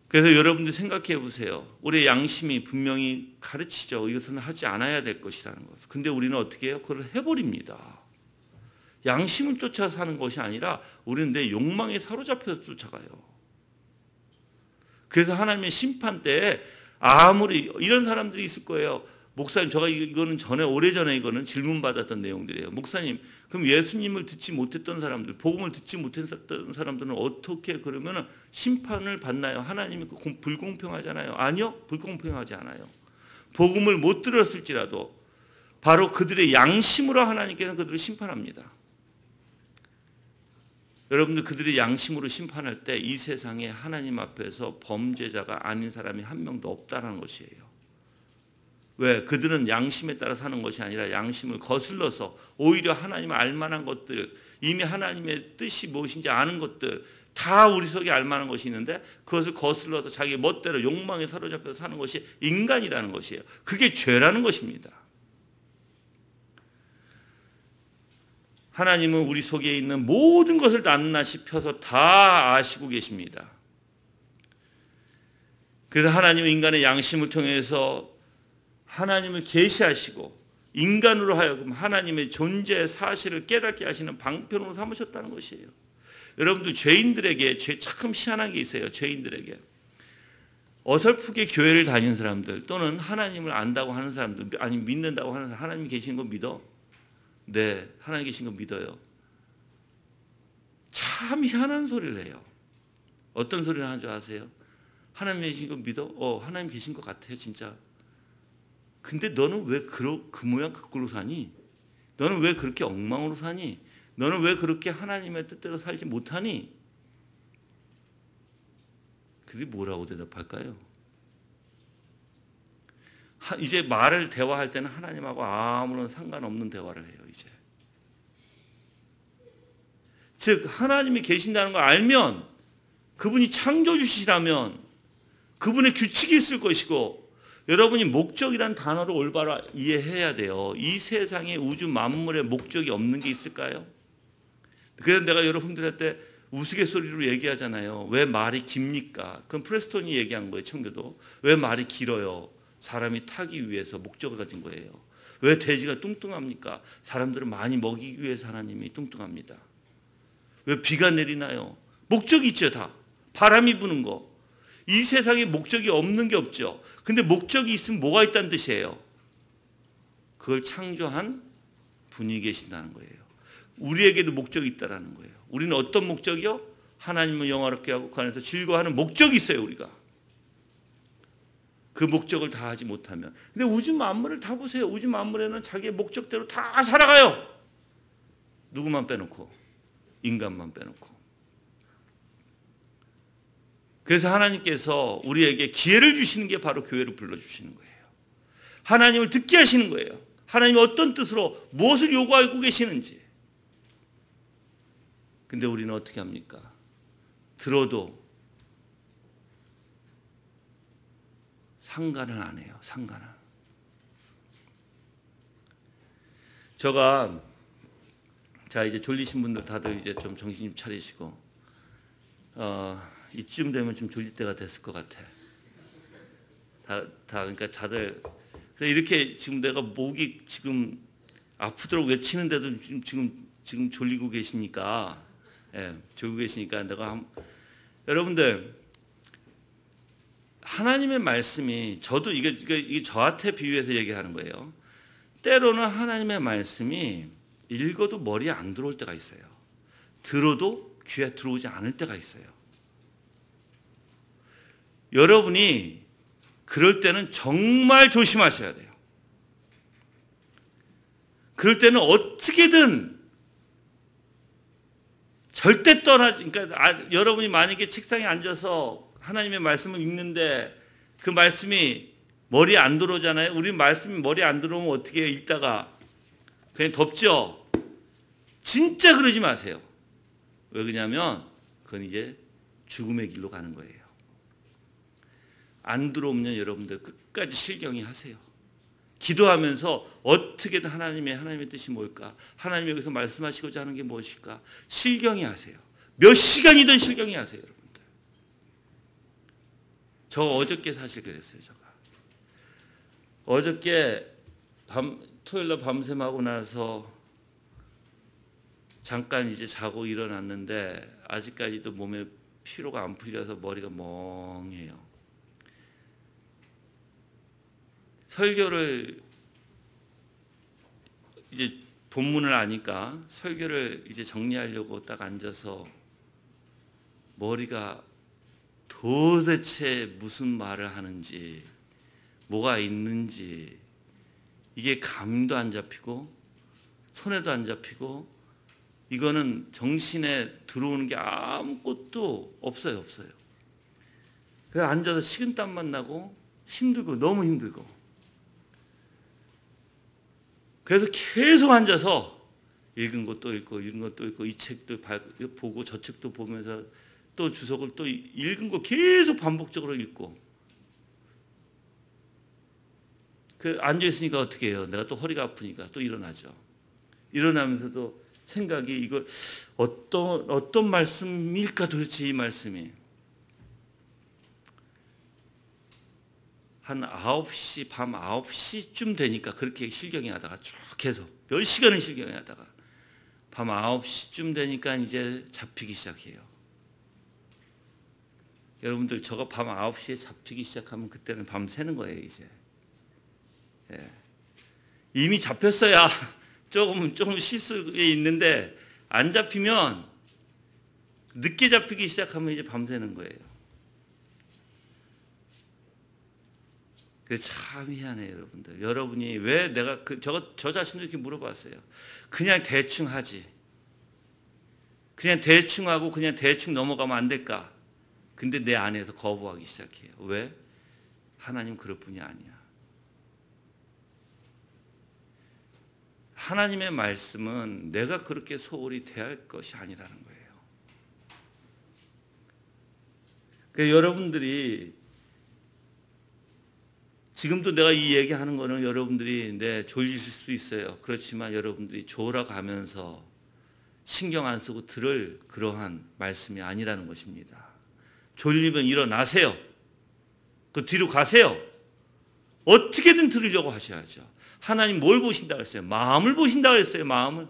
그래서 여러분들 생각해 보세요. 우리의 양심이 분명히 가르치죠. 이것은 하지 않아야 될 것이라는 것. 근데 우리는 어떻게 해요? 그걸 해버립니다. 양심을 쫓아 사는 것이 아니라 우리는 내 욕망에 사로잡혀서 쫓아가요. 그래서 하나님의 심판 때에 아무리 이런 사람들이 있을 거예요. 목사님, 제가 이거는 오래전에 이거는 질문 받았던 내용들이에요. 목사님, 그럼 예수님을 듣지 못했던 사람들, 복음을 듣지 못했던 사람들은 어떻게 그러면 심판을 받나요? 하나님이 불공평하잖아요. 아니요, 불공평하지 않아요. 복음을 못 들었을지라도 바로 그들의 양심으로 하나님께서는 그들을 심판합니다. 여러분들 그들의 양심으로 심판할 때 이 세상에 하나님 앞에서 범죄자가 아닌 사람이 한 명도 없다는 것이에요. 왜? 그들은 양심에 따라 사는 것이 아니라 양심을 거슬러서 오히려 하나님을 알만한 것들, 이미 하나님의 뜻이 무엇인지 아는 것들 다 우리 속에 알만한 것이 있는데 그것을 거슬러서 자기 멋대로 욕망에 사로잡혀서 사는 것이 인간이라는 것이에요. 그게 죄라는 것입니다. 하나님은 우리 속에 있는 모든 것을 낱낱이 펴서 다 아시고 계십니다. 그래서 하나님은 인간의 양심을 통해서 하나님을 계시하시고 인간으로 하여금 하나님의 존재 사실을 깨닫게 하시는 방편으로 삼으셨다는 것이에요. 여러분들 죄인들에게 참 희한한 게 있어요. 죄인들에게 어설프게 교회를 다니는 사람들 또는 하나님을 안다고 하는 사람들 아니 믿는다고 하는 사람 하나님 계신 거 믿어? 네, 하나님 계신 거 믿어요. 참 희한한 소리를 해요. 어떤 소리를 하는 줄 아세요? 하나님 계신 거 믿어? 하나님 계신 것 같아요, 진짜. 근데 너는 왜 그 모양 그 꼴로 사니? 너는 왜 그렇게 엉망으로 사니? 너는 왜 그렇게 하나님의 뜻대로 살지 못하니? 그게 뭐라고 대답할까요? 이제 대화할 때는 하나님하고 아무런 상관없는 대화를 해요, 이제. 즉, 하나님이 계신다는 걸 알면, 그분이 창조주시라면, 그분의 규칙이 있을 것이고, 여러분이 목적이란 단어를 올바로 이해해야 돼요. 이 세상에 우주 만물의 목적이 없는 게 있을까요? 그래서 내가 여러분들한테 우스갯소리로 얘기하잖아요. 왜 말이 깁니까? 그건 프레스톤이 얘기한 거예요, 청교도. 왜 말이 길어요? 사람이 타기 위해서 목적을 가진 거예요. 왜 돼지가 뚱뚱합니까? 사람들을 많이 먹이기 위해서 하나님이 뚱뚱합니다. 왜 비가 내리나요? 목적이 있죠, 다. 바람이 부는 거. 이 세상에 목적이 없는 게 없죠. 근데 목적이 있으면 뭐가 있다는 뜻이에요? 그걸 창조한 분이 계신다는 거예요. 우리에게도 목적이 있다는 거예요. 우리는 어떤 목적이요? 하나님을 영화롭게 하고 그 안에서 즐거워하는 목적이 있어요, 우리가. 그 목적을 다 하지 못하면. 근데 우주 만물을 다 보세요. 우주 만물에는 자기의 목적대로 다 살아가요. 누구만 빼놓고? 인간만 빼놓고. 그래서 하나님께서 우리에게 기회를 주시는 게 바로 교회를 불러주시는 거예요. 하나님을 듣게 하시는 거예요. 하나님이 어떤 뜻으로 무엇을 요구하고 계시는지. 근데 우리는 어떻게 합니까? 들어도 상관을 안 해요. 상관을. 자 이제 졸리신 분들 다들 이제 좀 정신 좀 차리시고 이쯤 되면 좀 졸릴 때가 됐을 것 같아. 그러니까 다들 이렇게 지금 내가 목이 지금 아프도록 외치는데도 지금 졸리고 계시니까 졸고 계시니까 여러분들. 하나님의 말씀이 저도 이게 저한테 비유해서 얘기하는 거예요. 때로는 하나님의 말씀이 읽어도 머리에 안 들어올 때가 있어요. 들어도 귀에 들어오지 않을 때가 있어요. 여러분이 그럴 때는 정말 조심하셔야 돼요. 그럴 때는 어떻게든 절대 그러니까 여러분이 만약에 책상에 앉아서 하나님의 말씀을 읽는데 그 말씀이 머리에 안 들어오잖아요. 우리 말씀이 머리에 안 들어오면 어떻게 해요? 읽다가 그냥 덮죠. 진짜 그러지 마세요. 왜 그러냐면 그건 이제 죽음의 길로 가는 거예요. 안 들어오면 여러분들 끝까지 실경이 하세요. 기도하면서 어떻게든 하나님의 뜻이 뭘까? 하나님이 여기서 말씀하시고자 하는 게 무엇일까? 실경이 하세요. 몇 시간이든 실경이 하세요. 저 어저께 사실 그랬어요. 어저께 토요일날 밤샘하고 나서 잠깐 이제 자고 일어났는데 아직까지도 몸에 피로가 안 풀려서 머리가 멍해요. 설교를 이제 본문을 아니까 설교를 이제 정리하려고 딱 앉아서 머리가 도대체 무슨 말을 하는지 뭐가 있는지 이게 감도 안 잡히고 손에도 안 잡히고 이거는 정신에 들어오는 게 아무것도 없어요. 그래서 앉아서 식은땀만 나고 힘들고 너무 힘들고 그래서 계속 앉아서 읽은 것도 읽고 이 책도 보고 저 책도 보면서 또 주석을 또 읽은 거 계속 반복적으로 읽고 앉아있으니까 어떻게 해요? 내가 또 허리가 아프니까 또 일어나죠. 일어나면서도 생각이 이걸 어떤 말씀일까 도대체 이 말씀이 한 9시 밤 9시쯤 되니까 그렇게 실경이 하다가 쭉 계속 몇 시간을 실경이 하다가 밤 9시쯤 되니까 이제 잡히기 시작해요. 여러분들 저거 밤 9시에 잡히기 시작하면 그때는 밤 새는 거예요 이제. 이미 잡혔어야 조금 실수에 있는데 안 잡히면 늦게 잡히기 시작하면 이제 밤새는 거예요. 그게 참 희한해요, 여러분들. 여러분이 왜 내가 저 자신도 이렇게 물어봤어요. 그냥 대충 하지. 그냥 대충 하고 그냥 대충 넘어가면 안 될까? 근데 내 안에서 거부하기 시작해요. 왜? 하나님 그럴 뿐이 아니야. 하나님의 말씀은 내가 그렇게 소홀히 대할 것이 아니라는 거예요. 그러니까 여러분들이 지금도 내가 이 얘기하는 거는 여러분들이 졸리실 수도 있어요. 그렇지만 여러분들이 졸아가면서 신경 안 쓰고 들을 그러한 말씀이 아니라는 것입니다. 졸리면 일어나세요. 그 뒤로 가세요. 어떻게든 들으려고 하셔야죠. 하나님 뭘 보신다고 했어요? 마음을 보신다고 했어요. 마음을.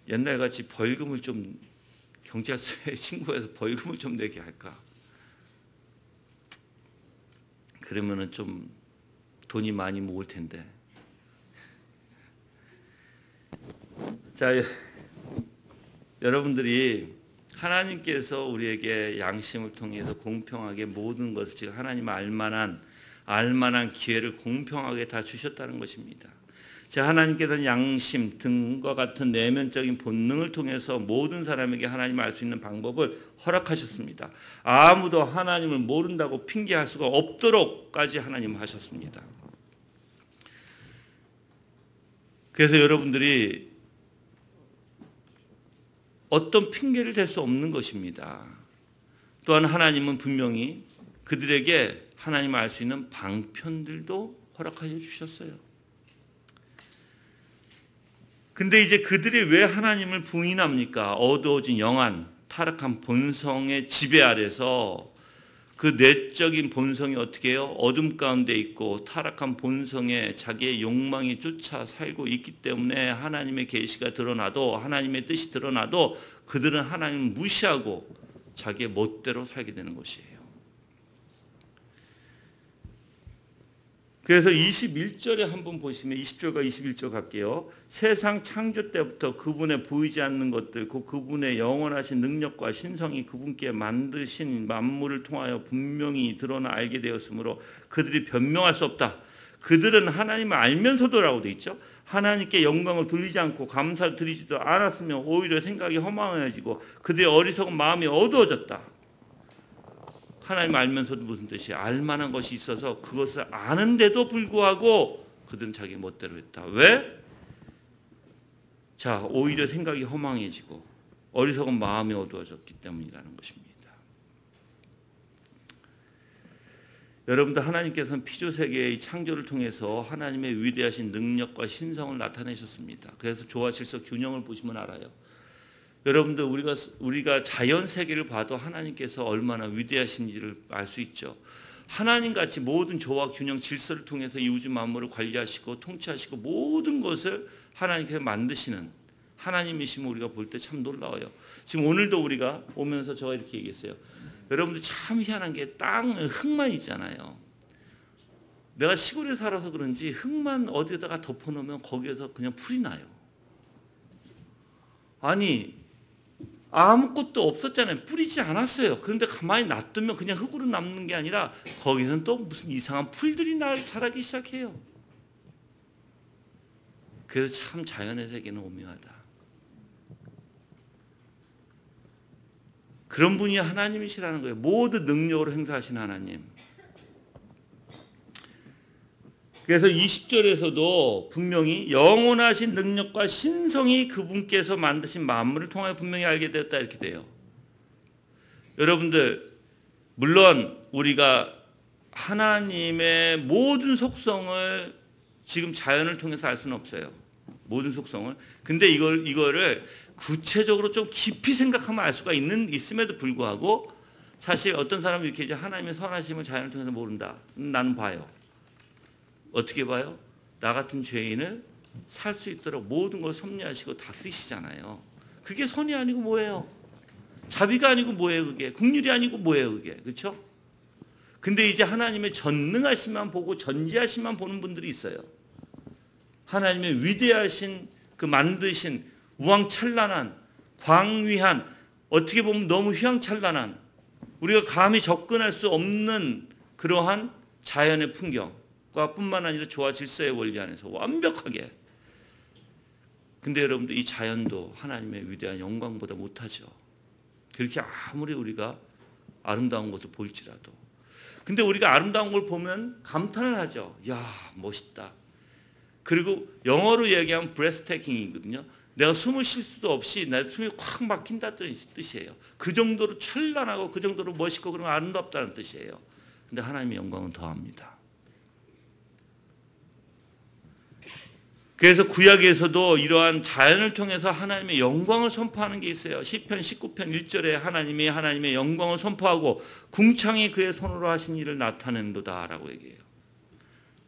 옛날같이 벌금을 좀 경찰서에 신고해서 벌금을 좀 내게 할까? 그러면은 좀 돈이 많이 모을 텐데. 자, 여러분들이 하나님께서 우리에게 양심을 통해서 공평하게 모든 것을 지금 하나님 알만한 기회를 공평하게 다 주셨다는 것입니다. 자, 하나님께서는 양심 등과 같은 내면적인 본능을 통해서 모든 사람에게 하나님을 알 수 있는 방법을 허락하셨습니다. 아무도 하나님을 모른다고 핑계할 수가 없도록까지 하나님은 하셨습니다. 그래서 여러분들이 어떤 핑계를 댈 수 없는 것입니다. 또한 하나님은 분명히 그들에게 하나님을 알 수 있는 방편들도 허락하여 주셨어요. 근데 이제 그들이 왜 하나님을 부인합니까? 어두워진 영안, 타락한 본성의 지배 아래서 그 내적인 본성이 어떻게 해요? 어둠 가운데 있고 타락한 본성에 자기의 욕망이 쫓아 살고 있기 때문에 하나님의 계시가 드러나도 하나님의 뜻이 드러나도 그들은 하나님을 무시하고 자기의 멋대로 살게 되는 것이에요. 그래서 21절에 한번 보시면 20절과 21절 갈게요. 세상 창조 때부터 그분의 보이지 않는 것들 곧 그분의 영원하신 능력과 신성이 그분께 만드신 만물을 통하여 분명히 드러나 알게 되었으므로 그들이 변명할 수 없다. 그들은 하나님을 알면서도라고 돼 있죠. 하나님께 영광을 돌리지 않고 감사를 드리지도 않았으며 오히려 생각이 허망해지고 그들의 어리석은 마음이 어두워졌다. 하나님 알면서도 무슨 뜻이에요? 알만한 것이 있어서 그것을 아는데도 불구하고 그들은 자기 멋대로 했다. 왜? 자, 오히려 생각이 허망해지고 어리석은 마음이 어두워졌기 때문이라는 것입니다. 여러분들 하나님께서는 피조세계의 창조를 통해서 하나님의 위대하신 능력과 신성을 나타내셨습니다. 그래서 조화 질서 균형을 보시면 알아요. 여러분들 우리가 자연 세계를 봐도 하나님께서 얼마나 위대하신지를 알 수 있죠. 하나님같이 모든 조화 균형 질서를 통해서 이 우주 만물을 관리하시고 통치하시고 모든 것을 하나님께서 만드시는 하나님이시면 우리가 볼 때 참 놀라워요. 지금 오늘도 우리가 오면서 제가 이렇게 얘기했어요. 여러분들 참 희한한 게 흙만 있잖아요. 내가 시골에 살아서 그런지 흙만 어디에다가 덮어놓으면 거기에서 그냥 풀이 나요. 아니 아무것도 없었잖아요. 뿌리지 않았어요. 그런데 가만히 놔두면 그냥 흙으로 남는 게 아니라 거기서는 또 무슨 이상한 풀들이 자라기 시작해요. 그래서 참 자연의 세계는 오묘하다. 그런 분이 하나님이시라는 거예요. 모든 능력으로 행사하시는 하나님. 그래서 20절에서도 분명히 영원하신 능력과 신성이 그분께서 만드신 만물을 통하여 분명히 알게 되었다 이렇게 돼요. 여러분들 물론 우리가 하나님의 모든 속성을 지금 자연을 통해서 알 수는 없어요. 모든 속성을. 근데 이거를 구체적으로 좀 깊이 생각하면 알 수가 있음에도 불구하고 사실 어떤 사람이 이렇게 이제 하나님의 선하심을 자연을 통해서 모른다. 나는 봐요. 어떻게 봐요? 나 같은 죄인을 살 수 있도록 모든 걸 섭리하시고 다 쓰시잖아요. 그게 선이 아니고 뭐예요? 자비가 아니고 뭐예요? 그게 긍휼이 아니고 뭐예요? 그게 그렇죠? 근데 이제 하나님의 전능하심만 보고 전지하심만 보는 분들이 있어요. 하나님의 위대하신 그 만드신 우왕찬란한 광위한 어떻게 보면 너무 휘황찬란한 우리가 감히 접근할 수 없는 그러한 자연의 풍경과 뿐만 아니라 조화 질서의 원리 안에서 완벽하게. 근데 여러분들 이 자연도 하나님의 위대한 영광보다 못하죠. 그렇게 아무리 우리가 아름다운 것을 볼지라도. 근데 우리가 아름다운 걸 보면 감탄을 하죠. 야, 멋있다. 그리고 영어로 얘기하면 breathtaking이거든요. 내가 숨을 쉴 수도 없이 내 숨이 콱 막힌다는 뜻이에요. 그 정도로 찬란하고 그 정도로 멋있고 그러면 아름답다는 뜻이에요. 근데 하나님의 영광은 더합니다. 그래서 구약에서도 이러한 자연을 통해서 하나님의 영광을 선포하는 게 있어요. 시편 19편 1절에 하나님이 하나님의 영광을 선포하고 궁창이 그의 손으로 하신 일을 나타낸도다라고 얘기해요.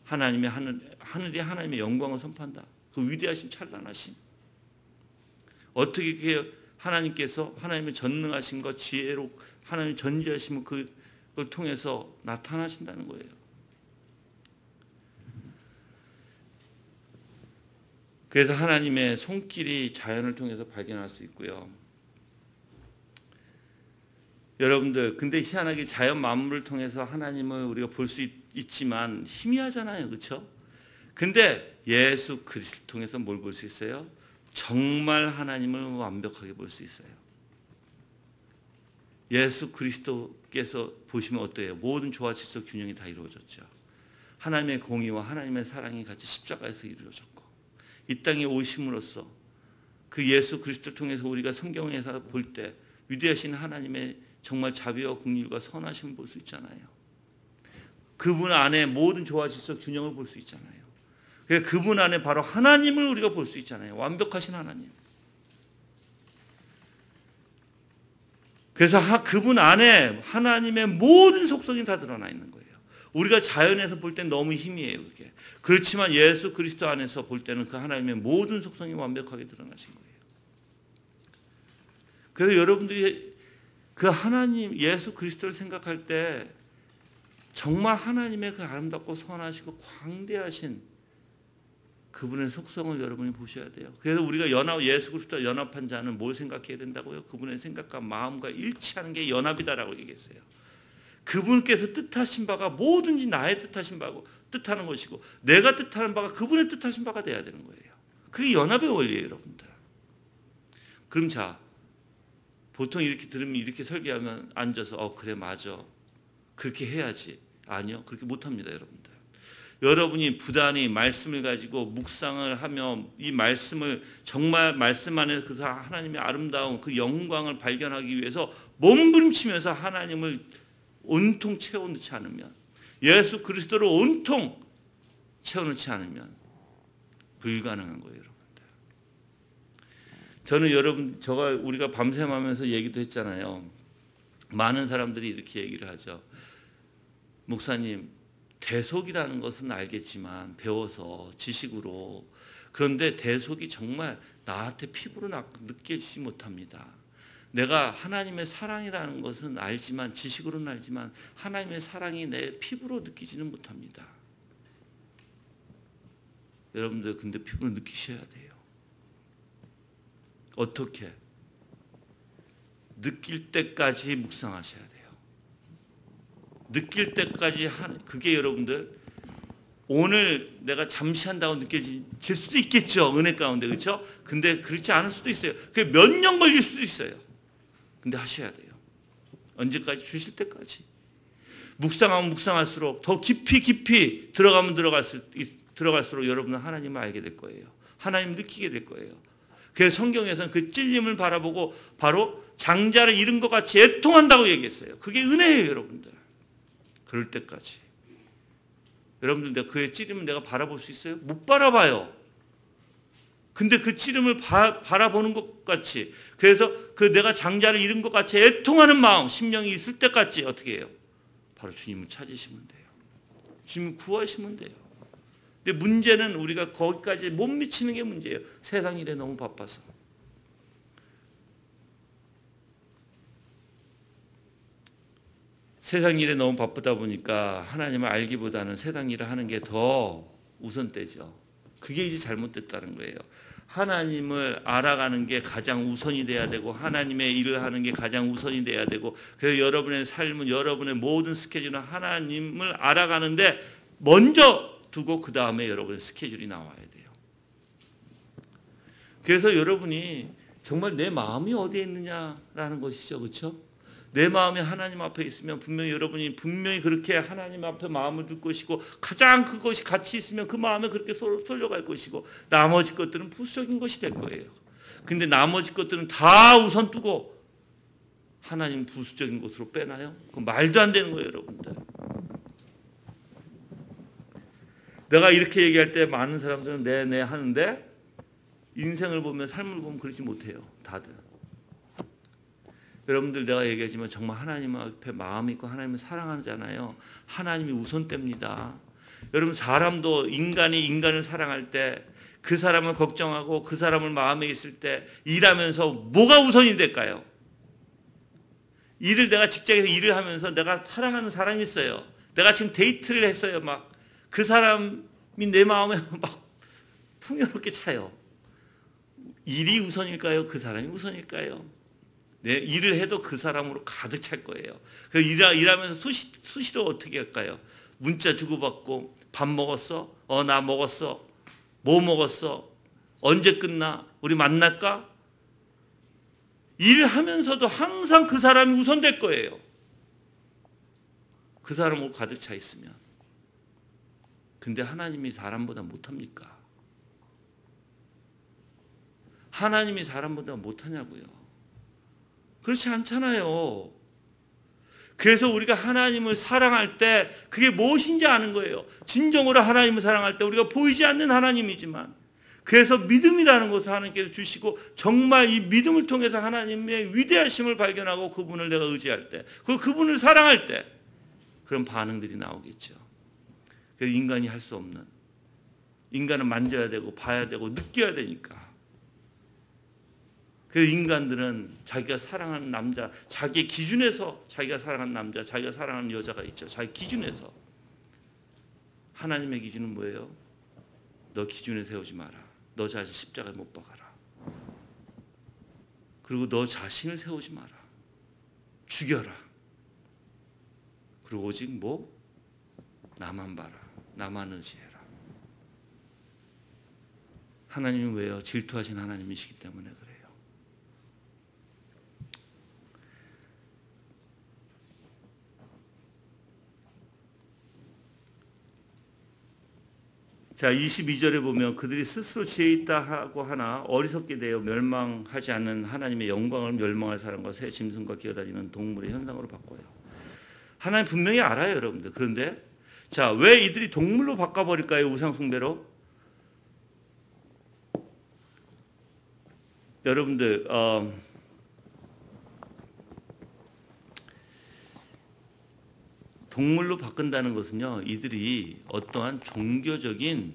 하나님의 하늘이 하나님의 영광을 선포한다. 그 위대하심 찬란하심. 어떻게 그 하나님께서 하나님의 전능하심과 지혜로 하나님의 전지하심을 그걸 통해서 나타나신다는 거예요. 그래서 하나님의 손길이 자연을 통해서 발견할 수 있고요. 여러분들 근데 희한하게 자연 만물을 통해서 하나님을 우리가 볼 수 있지만 희미하잖아요. 그렇죠? 근데 예수 그리스도를 통해서 뭘 볼 수 있어요? 정말 하나님을 완벽하게 볼 수 있어요. 예수 그리스도께서 보시면 어때요? 모든 조화 질서 균형이 다 이루어졌죠. 하나님의 공의와 하나님의 사랑이 같이 십자가에서 이루어졌고 이 땅에 오심으로써 그 예수 그리스도를 통해서 우리가 성경에서 볼 때 위대하신 하나님의 정말 자비와 긍휼과 선하심을 볼 수 있잖아요. 그분 안에 모든 조화 질서 균형을 볼 수 있잖아요. 그분 안에 바로 하나님을 우리가 볼 수 있잖아요. 완벽하신 하나님. 그래서 그분 안에 하나님의 모든 속성이 다 드러나 있는 거예요. 우리가 자연에서 볼 땐 너무 희미해요. 그게. 그렇지만 예수 그리스도 안에서 볼 때는 그 하나님의 모든 속성이 완벽하게 드러나신 거예요. 그래서 여러분들이 그 하나님 예수 그리스도를 생각할 때 정말 하나님의 그 아름답고 선하시고 광대하신 그분의 속성을 여러분이 보셔야 돼요. 그래서 우리가 예수 그리스도와 연합한 자는 뭘 생각해야 된다고요? 그분의 생각과 마음과 일치하는 게 연합이다라고 얘기했어요. 그분께서 뜻하신 바가 뭐든지 나의 뜻하신 바고 뜻하는 것이고 내가 뜻하는 바가 그분의 뜻하신 바가 돼야 되는 거예요. 그게 연합의 원리예요, 여러분들. 그럼 자, 보통 이렇게 들으면 이렇게 설교하면 앉아서 그래 맞아. 그렇게 해야지. 아니요. 그렇게 못합니다, 여러분들. 여러분이 부단히 말씀을 가지고 묵상을 하며 이 말씀을 정말 말씀 안에 그 하나님의 아름다운 그 영광을 발견하기 위해서 몸부림치면서 하나님을 온통 채워넣지 않으면 예수 그리스도를 온통 채워넣지 않으면 불가능한 거예요, 여러분들. 저는 우리가 밤샘하면서 얘기도 했잖아요. 많은 사람들이 이렇게 얘기를 하죠. 목사님, 대속이라는 것은 알겠지만 배워서 지식으로 그런데 대속이 정말 나한테 피부로 느껴지지 못합니다. 내가 하나님의 사랑이라는 것은 알지만 지식으로는 알지만 하나님의 사랑이 내 피부로 느끼지는 못합니다. 여러분들 근데 피부로 느끼셔야 돼요. 어떻게? 느낄 때까지 묵상하셔야 돼요. 느낄 때까지 그게 여러분들 오늘 내가 잠시 한다고 느껴질 수도 있겠죠. 은혜 가운데. 그렇죠? 근데 그렇지 않을 수도 있어요. 그게 몇 년 걸릴 수도 있어요. 근데 하셔야 돼요. 언제까지? 주실 때까지. 묵상하면 묵상할수록 더 깊이 들어가면 들어갈수록 여러분은 하나님을 알게 될 거예요. 하나님을 느끼게 될 거예요. 그래서 성경에서는 그 찔림을 바라보고 바로 장자를 잃은 것 같이 애통한다고 얘기했어요. 그게 은혜예요, 여러분들. 그럴 때까지. 여러분들 내가 그의 찌림을 내가 바라볼 수 있어요? 못 바라봐요. 근데 그 찌림을 바라보는 것 같이 그래서 그 내가 장자를 잃은 것 같이 애통하는 마음 심령이 있을 때까지 어떻게 해요? 바로 주님을 찾으시면 돼요. 주님을 구하시면 돼요. 근데 문제는 우리가 거기까지 못 미치는 게 문제예요. 세상 일에 너무 바빠서. 세상 일에 너무 바쁘다 보니까 하나님을 알기보다는 세상 일을 하는 게 더 우선되죠. 그게 이제 잘못됐다는 거예요. 하나님을 알아가는 게 가장 우선이 돼야 되고 하나님의 일을 하는 게 가장 우선이 돼야 되고 그래서 여러분의 삶은 여러분의 모든 스케줄은 하나님을 알아가는데 먼저 두고 그 다음에 여러분의 스케줄이 나와야 돼요. 그래서 여러분이 정말 내 마음이 어디에 있느냐라는 것이죠. 그렇죠? 내 마음이 하나님 앞에 있으면 분명히 여러분이 분명히 그렇게 하나님 앞에 마음을 둘 것이고 가장 그것이 같이 있으면 그 마음에 그렇게 쏠려갈 것이고 나머지 것들은 부수적인 것이 될 거예요. 근데 나머지 것들은 다 우선 두고 하나님 부수적인 것으로 빼나요? 그건 말도 안 되는 거예요, 여러분들. 내가 이렇게 얘기할 때 많은 사람들은 네네 하는데 인생을 보면 삶을 보면 그러지 못해요. 다들. 여러분들 내가 얘기하지만 정말 하나님 앞에 마음이 있고 하나님을 사랑하잖아요. 하나님이 우선됩니다. 여러분 사람도 인간이 인간을 사랑할 때 그 사람을 걱정하고 그 사람을 마음에 있을 때 일하면서 뭐가 우선이 될까요? 일을 내가 직장에서 일을 하면서 내가 사랑하는 사람이 있어요. 내가 지금 데이트를 했어요. 막 그 사람이 내 마음에 막 풍요롭게 차요. 일이 우선일까요? 그 사람이 우선일까요? 네, 일을 해도 그 사람으로 가득 찰 거예요. 그래서 일하면서 수시로 어떻게 할까요? 문자 주고받고 밥 먹었어? 나 먹었어. 뭐 먹었어? 언제 끝나? 우리 만날까? 일하면서도 항상 그 사람이 우선될 거예요. 그 사람으로 가득 차 있으면. 근데 하나님이 사람보다 못합니까? 하나님이 사람보다 못하냐고요. 그렇지 않잖아요. 그래서 우리가 하나님을 사랑할 때 그게 무엇인지 아는 거예요. 진정으로 하나님을 사랑할 때 우리가 보이지 않는 하나님이지만 그래서 믿음이라는 것을 하나님께서 주시고 정말 이 믿음을 통해서 하나님의 위대하심을 발견하고 그분을 내가 의지할 때 그분을 사랑할 때 그런 반응들이 나오겠죠. 그래서 인간이 할 수 없는 인간은 만져야 되고 봐야 되고 느껴야 되니까 그래서 인간들은 자기가 사랑하는 남자, 자기 기준에서 자기가 사랑하는 남자, 자기가 사랑하는 여자가 있죠. 자기 기준에서. 하나님의 기준은 뭐예요? 너 기준에 세우지 마라. 너 자신 십자가에 못 박아라. 그리고 너 자신을 세우지 마라. 죽여라. 그리고 오직 뭐? 나만 봐라. 나만 의지해라. 하나님은 왜요? 질투하신 하나님이시기 때문에 그래요. 자, 22절에 보면 그들이 스스로 지혜 있다 하고 하나 어리석게 되어 멸망하지 않는 하나님의 영광을 멸망할 사람과 새 짐승과 기어다니는 동물의 현상으로 바꿔요. 하나님 분명히 알아요, 여러분들. 그런데 자, 왜 이들이 동물로 바꿔버릴까요? 우상 숭배로? 여러분들 동물로 바꾼다는 것은요, 이들이 어떠한 종교적인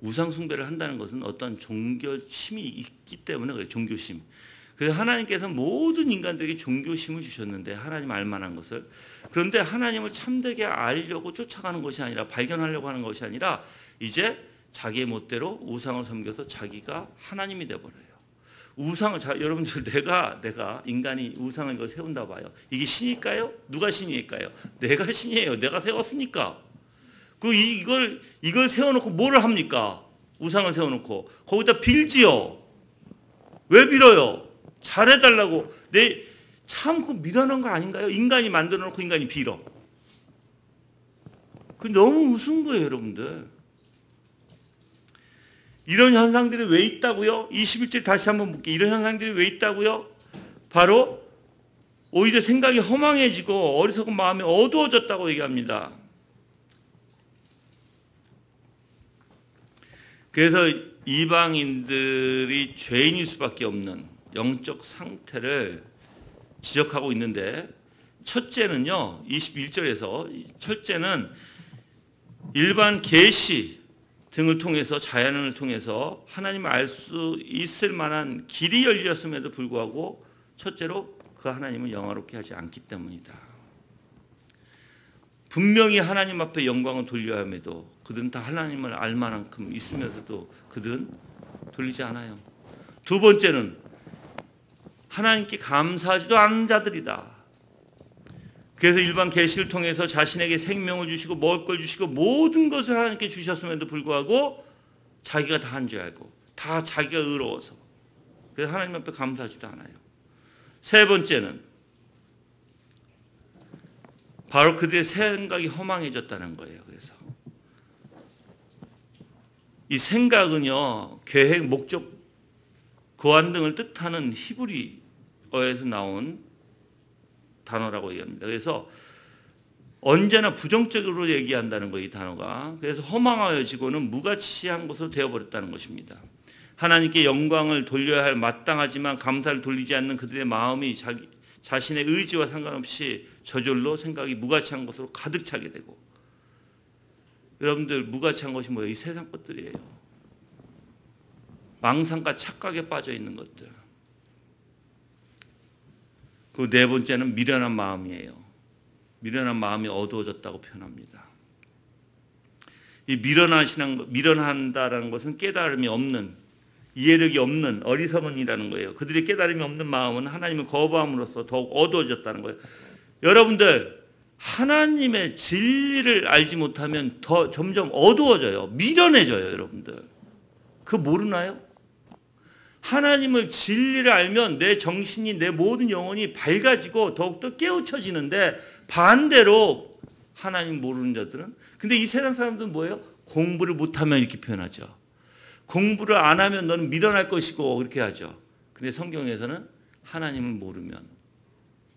우상 숭배를 한다는 것은 어떠한 종교심이 있기 때문에 그래요. 종교심. 그래서 하나님께서 모든 인간들에게 종교심을 주셨는데 하나님 알만한 것을. 그런데 하나님을 참되게 알려고 쫓아가는 것이 아니라 발견하려고 하는 것이 아니라 이제 자기의 멋대로 우상을 섬겨서 자기가 하나님이 되어버려요. 우상을 여러분들 내가 인간이 우상을 이거 세운다 봐요. 이게 신일까요? 누가 신일까요? 내가 신이에요. 내가 세웠으니까. 이걸 세워놓고 뭐를 합니까? 우상을 세워놓고 거기다 빌지요. 왜 빌어요? 잘해달라고. 참 그 미련한 거 아닌가요? 인간이 만들어놓고 인간이 빌어. 그 너무 우스운 거예요, 여러분들. 이런 현상들이 왜 있다고요? 21절 다시 한번 볼게요. 이런 현상들이 왜 있다고요? 바로 오히려 생각이 허망해지고 어리석은 마음이 어두워졌다고 얘기합니다. 그래서 이방인들이 죄인일 수밖에 없는 영적 상태를 지적하고 있는데 첫째는요. 21절에서 첫째는 일반 계시 등을 통해서 자연을 통해서 하나님을 알 수 있을 만한 길이 열렸음에도 불구하고 첫째로 그 하나님을 영화롭게 하지 않기 때문이다. 분명히 하나님 앞에 영광을 돌려야 함에도 그들은 다 하나님을 알 만큼 있으면서도 그들은 돌리지 않아요. 두 번째는 하나님께 감사하지도 않은 자들이다. 그래서 일반 계시를 통해서 자신에게 생명을 주시고 먹을 걸 주시고 모든 것을 하나님께 주셨음에도 불구하고 자기가 다 한 줄 알고 다 자기가 의로워서 그래서 하나님 앞에 감사하지도 않아요. 세 번째는 바로 그들의 생각이 허망해졌다는 거예요. 그래서 이 생각은요, 계획, 목적, 고안 등을 뜻하는 히브리어에서 나온 단어라고 얘기합니다. 그래서 언제나 부정적으로 얘기한다는 거예요, 이 단어가. 그래서 허망하여지고는 무가치한 것으로 되어버렸다는 것입니다. 하나님께 영광을 돌려야 할 마땅하지만 감사를 돌리지 않는 그들의 마음이 자신의 의지와 상관없이 저절로 생각이 무가치한 것으로 가득 차게 되고, 여러분들 무가치한 것이 뭐예요? 이 세상 것들이에요. 망상과 착각에 빠져 있는 것들. 그 네 번째는 미련한 마음이에요. 미련한 마음이 어두워졌다고 표현합니다. 이 미련한다라는 것은 깨달음이 없는, 이해력이 없는 어리석은이라는 거예요. 그들의 깨달음이 없는 마음은 하나님을 거부함으로써 더욱 어두워졌다는 거예요. 여러분들, 하나님의 진리를 알지 못하면 더 점점 어두워져요. 미련해져요, 여러분들. 그거 모르나요? 하나님의 진리를 알면 내 정신이, 내 모든 영혼이 밝아지고 더욱더 깨우쳐지는데, 반대로 하나님 모르는 자들은, 근데 이 세상 사람들은 뭐예요? 공부를 못하면 이렇게 표현하죠. 공부를 안 하면 너는 미련할 것이고 그렇게 하죠. 근데 성경에서는 하나님을 모르면,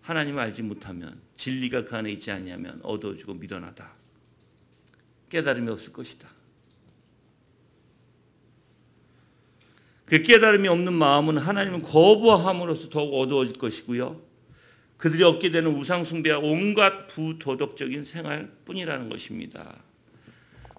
하나님을 알지 못하면, 진리가 그 안에 있지 않냐면 어두워지고 미련하다. 깨달음이 없을 것이다. 그 깨달음이 없는 마음은 하나님을 거부함으로써 더욱 어두워질 것이고요. 그들이 얻게 되는 우상숭배와 온갖 부도덕적인 생활뿐이라는 것입니다.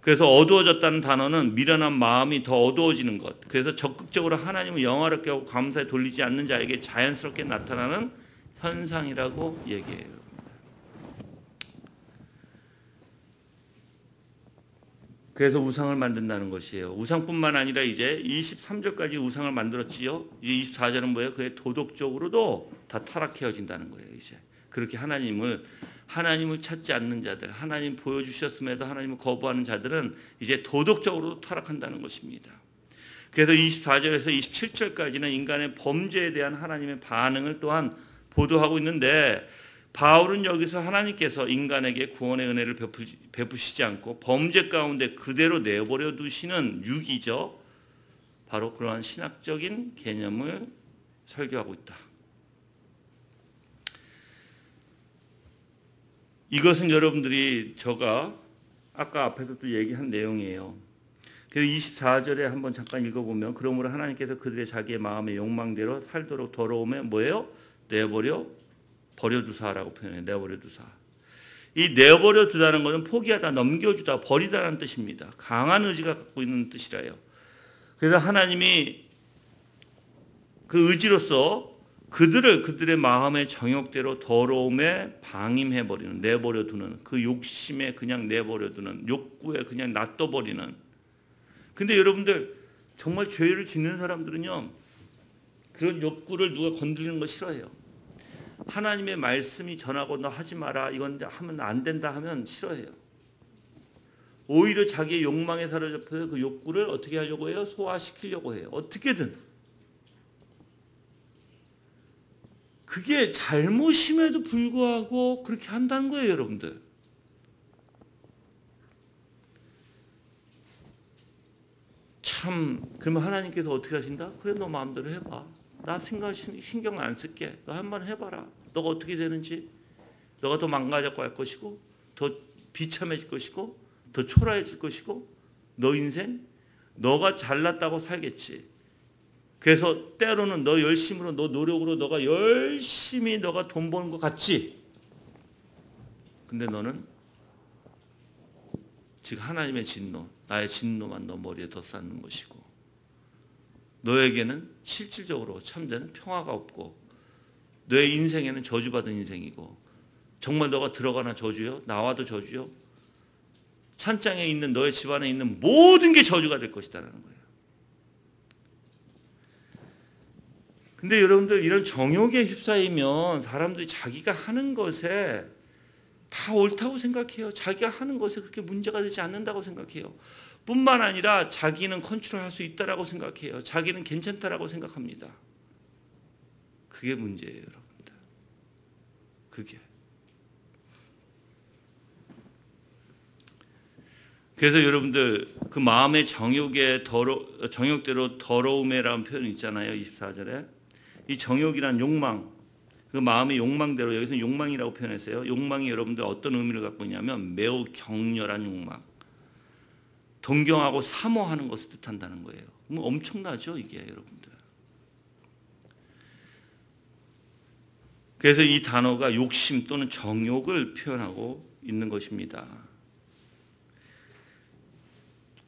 그래서 어두워졌다는 단어는 미련한 마음이 더 어두워지는 것. 그래서 적극적으로 하나님을 영화롭게 하고 감사에 돌리지 않는 자에게 자연스럽게 나타나는 현상이라고 얘기해요. 그래서 우상을 만든다는 것이에요. 우상뿐만 아니라 이제 23절까지 우상을 만들었지요. 이제 24절은 뭐예요? 그의 도덕적으로도 다 타락해진다는 거예요. 이제 그렇게 하나님을 찾지 않는 자들, 하나님 보여주셨음에도 하나님을 거부하는 자들은 이제 도덕적으로도 타락한다는 것입니다. 그래서 24절에서 27절까지는 인간의 범죄에 대한 하나님의 반응을 또한 보도하고 있는데, 바울은 여기서 하나님께서 인간에게 구원의 은혜를 베푸시지 않고 범죄 가운데 그대로 내버려 두시는 유기죠. 바로 그러한 신학적인 개념을 설교하고 있다. 이것은 여러분들이 제가 아까 앞에서도 얘기한 내용이에요. 그래서 24절에 한번 잠깐 읽어보면, 그러므로 하나님께서 그들의 자기의 마음의 욕망대로 살도록 더러움에 뭐예요? 버려두사라고 표현해요. 내버려두사. 이 내버려두다는 것은 포기하다, 넘겨주다, 버리다라는 뜻입니다. 강한 의지가 갖고 있는 뜻이라요. 그래서 하나님이 그 의지로서 그들의 마음의 정욕대로 더러움에 방임해버리는, 내버려두는, 그 욕심에 그냥 내버려두는, 욕구에 그냥 놔둬버리는. 근데 여러분들, 정말 죄를 짓는 사람들은요, 그런 욕구를 누가 건드리는 거 싫어해요. 하나님의 말씀이 전하고 너 하지 마라, 이건 하면 안 된다 하면 싫어해요. 오히려 자기의 욕망에 사로잡혀서 그 욕구를 어떻게 하려고 해요? 소화시키려고 해요. 어떻게든. 그게 잘못임에도 불구하고 그렇게 한다는 거예요, 여러분들. 참, 그러면 하나님께서 어떻게 하신다? 그래, 너 마음대로 해봐. 나 신경 안 쓸게. 너 한번 해봐라. 너가 어떻게 되는지. 너가 더 망가져고 할 것이고, 더 비참해질 것이고, 더 초라해질 것이고, 너 인생, 너가 잘났다고 살겠지. 그래서 때로는 너 열심으로, 너 노력으로, 너가 열심히 너가 돈 버는 것 같지. 근데 너는 지금 하나님의 진노, 나의 진노만 너 머리에 더 쌓는 것이고, 너에게는 실질적으로 참된 평화가 없고, 너의 인생에는 저주받은 인생이고, 정말 너가 들어가나 저주요? 나와도 저주요? 찬장에 있는 너의 집안에 있는 모든 게 저주가 될 것이다라는 거예요. 근데 여러분들 이런 정욕에 휩싸이면 사람들이 자기가 하는 것에 다 옳다고 생각해요. 자기가 하는 것에 그렇게 문제가 되지 않는다고 생각해요. 뿐만 아니라 자기는 컨트롤할 수 있다라고 생각해요. 자기는 괜찮다라고 생각합니다. 그게 문제예요, 여러분들. 그게. 그래서 여러분들 그 마음의 정욕대로 더러움이라는 표현이 있잖아요. 24절에. 이 정욕이란 욕망, 그 마음의 욕망대로, 여기서는 욕망이라고 표현했어요. 욕망이 여러분들 어떤 의미를 갖고 있냐면 매우 격렬한 욕망, 동경하고 사모하는 것을 뜻한다는 거예요. 뭐 엄청나죠, 이게 여러분들. 그래서 이 단어가 욕심 또는 정욕을 표현하고 있는 것입니다.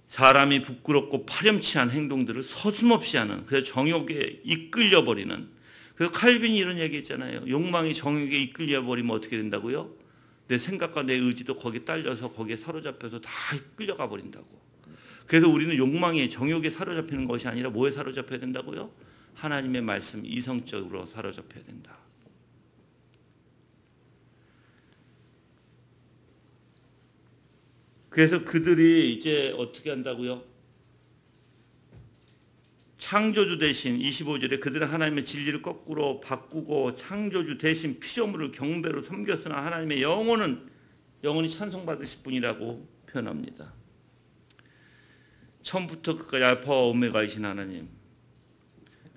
사람이 부끄럽고 파렴치한 행동들을 서슴없이 하는, 그래서 정욕에 이끌려버리는. 그래서 칼빈이 이런 얘기했잖아요. 욕망이 정욕에 이끌려버리면 어떻게 된다고요? 내 생각과 내 의지도 거기에 딸려서 거기에 사로잡혀서 다 끌려가 버린다고. 그래서 우리는 욕망에 정욕에 사로잡히는 것이 아니라 뭐에 사로잡혀야 된다고요? 하나님의 말씀 이성적으로 사로잡혀야 된다. 그래서 그들이 이제 어떻게 한다고요? 창조주 대신 25절에 그들은 하나님의 진리를 거꾸로 바꾸고 창조주 대신 피조물을 경배로 섬겼으나 하나님의 영원히 찬송받으실 분이라고 표현합니다. 처음부터 끝까지 알파와 오메가이신 하나님.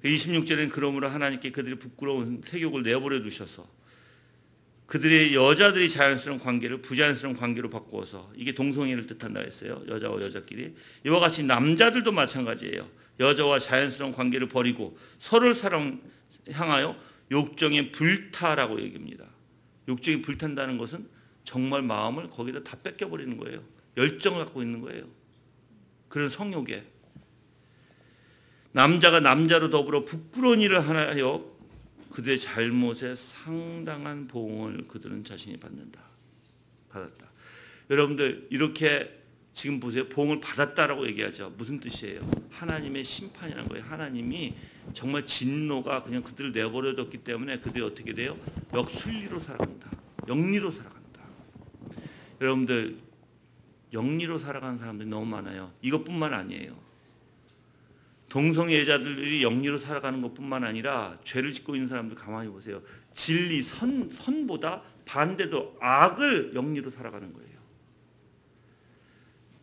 26절에는 그러므로 하나님께 그들의 부끄러운 세욕을 내버려 두셔서 그들의 여자들이 자연스러운 관계를 부자연스러운 관계로 바꾸어서, 이게 동성애를 뜻한다 했어요. 여자와 여자끼리. 이와 같이 남자들도 마찬가지예요. 여자와 자연스러운 관계를 버리고 서로를 향하여 욕정에 불타라고 얘기합니다. 욕정에 불탄다는 것은 정말 마음을 거기다 다 뺏겨버리는 거예요. 열정을 갖고 있는 거예요. 그런 성욕에. 남자가 남자로 더불어 부끄러운 일을 하여 그들의 잘못에 상당한 보응을 그들은 자신이 받았다. 여러분들 이렇게 지금 보세요. 보응을 받았다라고 얘기하죠. 무슨 뜻이에요? 하나님의 심판이라는 거예요. 하나님이 정말 진노가 그냥 그들을 내버려뒀기 때문에 그들이 어떻게 돼요? 역순리로 살아간다. 영리로 살아간다. 여러분들 영리로 살아가는 사람들이 너무 많아요. 이것뿐만 아니에요. 동성애자들이 영리로 살아가는 것뿐만 아니라 죄를 짓고 있는 사람들 가만히 보세요. 진리, 선보다 반대로 악을 영리로 살아가는 거예요.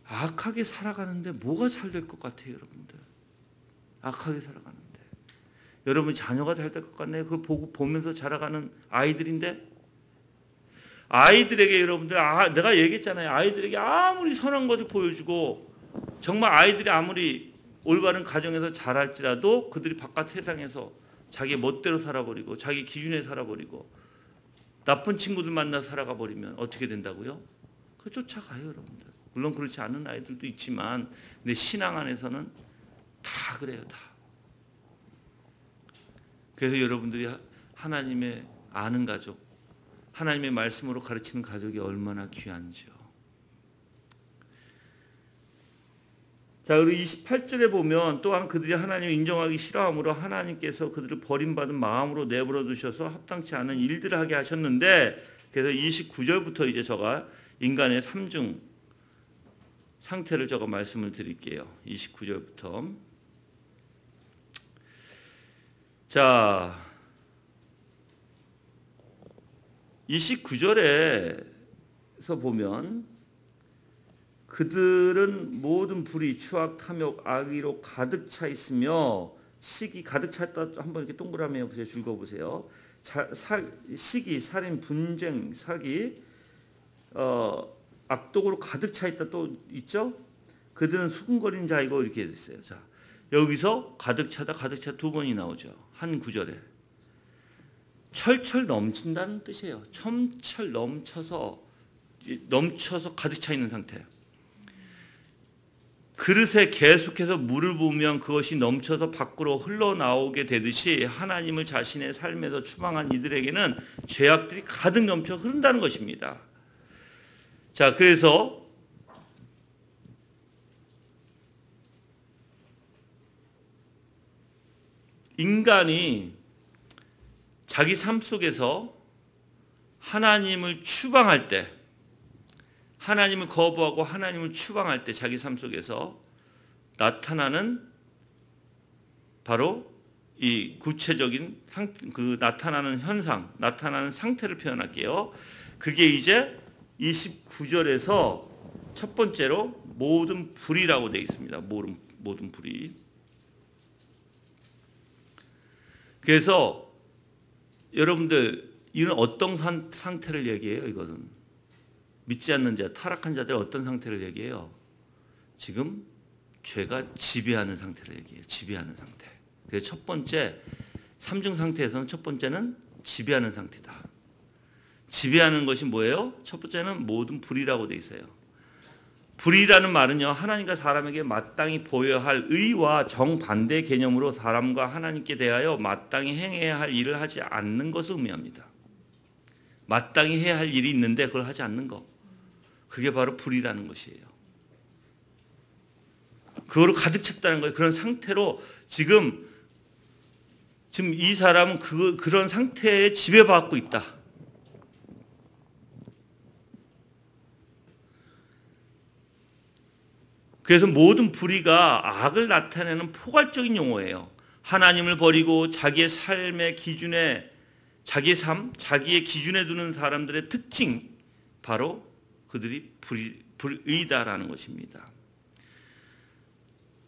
악하게 살아가는데 뭐가 잘 될 것 같아요, 여러분들? 악하게 살아가는데. 여러분 자녀가 잘 될 것 같나요? 그걸 보면서 자라가는 아이들인데, 아이들에게 여러분들, 내가 얘기했잖아요. 아이들에게 아무리 선한 것을 보여주고 정말 아이들이 아무리 올바른 가정에서 자랄지라도 그들이 바깥 세상에서 자기 멋대로 살아버리고 자기 기준에 살아버리고 나쁜 친구들 만나 살아가 버리면 어떻게 된다고요? 그 쫓아가요, 여러분들. 물론 그렇지 않은 아이들도 있지만 근데 신앙 안에서는 다 그래요, 다. 그래서 여러분들이 하나님의 아는 가족, 하나님의 말씀으로 가르치는 가족이 얼마나 귀한지요. 자, 그리고 28절에 보면 또한 그들이 하나님을 인정하기 싫어함으로 하나님께서 그들을 버림받은 마음으로 내버려 두셔서 합당치 않은 일들을 하게 하셨는데, 그래서 29절부터 이제 제가 인간의 삼중 상태를 제가 말씀을 드릴게요. 29절부터. 자, 29절에서 보면 그들은 모든 불의, 추악, 탐욕, 악의로 가득 차 있으며 시기 가득 찼다. 한번 이렇게 동그라미 해보세요. 읽어보세요. 시기, 살인, 분쟁, 사기, 악독으로 가득 차 있다 또 있죠. 그들은 수군거리는 자이고 이렇게 됐어요. 자, 여기서 가득 차다 두 번이 나오죠. 한 구절에. 철철 넘친다는 뜻이에요. 첨철 넘쳐서 가득 차 있는 상태. 그릇에 계속해서 물을 부으면 그것이 넘쳐서 밖으로 흘러나오게 되듯이 하나님을 자신의 삶에서 추방한 이들에게는 죄악들이 가득 넘쳐 흐른다는 것입니다. 자, 그래서 인간이 자기 삶 속에서 하나님을 추방할 때, 하나님을 거부하고 하나님을 추방할 때 자기 삶 속에서 나타나는 바로 이 구체적인 그 나타나는 현상, 나타나는 상태를 표현할게요. 그게 이제 29절에서 첫 번째로 모든 불이라고 되어 있습니다. 모든 불이. 그래서 여러분들 이런 어떤 상태를 얘기해요? 이것은 믿지 않는 자, 타락한 자들 어떤 상태를 얘기해요? 지금 죄가 지배하는 상태를 얘기해요. 지배하는 상태. 그래서 첫 번째, 삼중 상태에서는 첫 번째는 지배하는 상태다. 지배하는 것이 뭐예요? 첫 번째는 모든 불이라고 되어 있어요. 불이라는 말은요, 하나님과 사람에게 마땅히 보여야 할 의와 정반대 개념으로 사람과 하나님께 대하여 마땅히 행해야 할 일을 하지 않는 것을 의미합니다. 마땅히 해야 할 일이 있는데 그걸 하지 않는 것. 그게 바로 불이라는 것이에요. 그거로 가득 찼다는 거예요. 그런 상태로 지금 이 사람은 그런 상태에 지배받고 있다. 그래서 모든 불의가 악을 나타내는 포괄적인 용어예요. 하나님을 버리고 자기의 삶의 기준에, 자기의 삶, 자기의 기준에 두는 사람들의 특징, 바로 그들이 불의다라는 것입니다.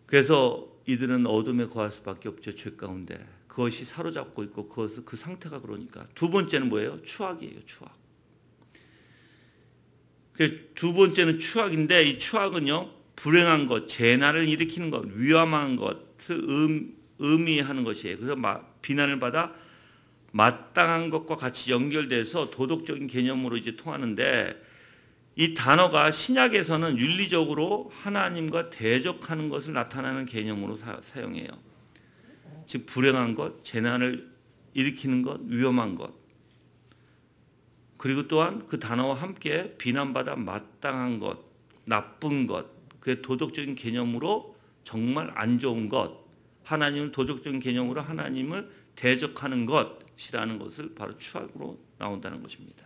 그래서 이들은 어둠에 거할 수밖에 없죠. 죄 가운데. 그것이 사로잡고 있고 그 상태가 그러니까. 두 번째는 뭐예요? 추악이에요. 추악. 두 번째는 추악인데 이 추악은요, 불행한 것, 재난을 일으키는 것, 위험한 것을 의미하는 것이에요. 그래서 비난을 받아 마땅한 것과 같이 연결돼서 도덕적인 개념으로 이제 통하는데, 이 단어가 신약에서는 윤리적으로 하나님과 대적하는 것을 나타내는 개념으로 사용해요. 즉 불행한 것, 재난을 일으키는 것, 위험한 것. 그리고 또한 그 단어와 함께 비난받아 마땅한 것, 나쁜 것, 그의 도덕적인 개념으로 정말 안 좋은 것, 하나님을 도덕적인 개념으로 하나님을 대적하는 것이라는 것을 바로 추악으로 나온다는 것입니다.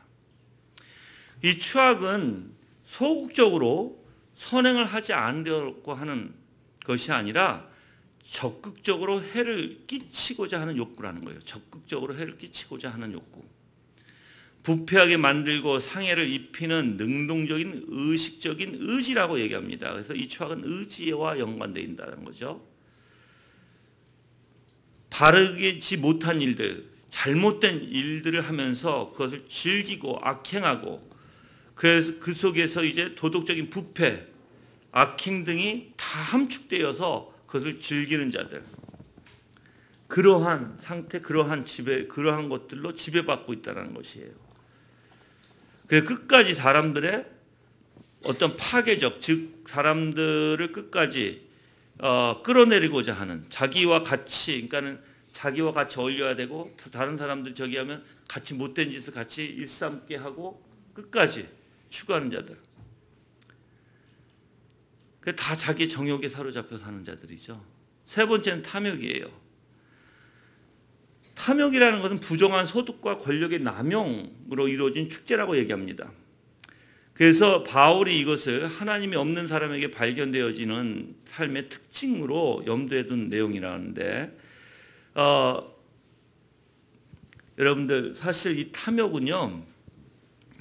이 추악은 소극적으로 선행을 하지 않으려고 하는 것이 아니라 적극적으로 해를 끼치고자 하는 욕구라는 거예요. 적극적으로 해를 끼치고자 하는 욕구. 부패하게 만들고 상해를 입히는 능동적인 의식적인 의지라고 얘기합니다. 그래서 이 추악은 의지와 연관되어 있다는 거죠. 바르지 못한 일들, 잘못된 일들을 하면서 그것을 즐기고 악행하고, 그래서 그 속에서 이제 도덕적인 부패, 악행 등이 다 함축되어서 그것을 즐기는 자들, 그러한 상태, 그러한 것들로 지배받고 있다는 것이에요. 그래서 끝까지 사람들의 어떤 파괴적, 즉 사람들을 끝까지 끌어내리고자 하는, 자기와 같이, 그러니까는 자기와 같이 어울려야 되고 다른 사람들 저기 하면 같이 못된 짓을 같이 일삼게 하고 끝까지 추구하는 자들. 다 자기 정욕에 사로잡혀 사는 자들이죠. 세 번째는 탐욕이에요. 탐욕이라는 것은 부정한 소득과 권력의 남용으로 이루어진 축제라고 얘기합니다. 그래서 바울이 이것을 하나님이 없는 사람에게 발견되어지는 삶의 특징으로 염두에 둔 내용이라는데, 여러분들 사실 이 탐욕은요,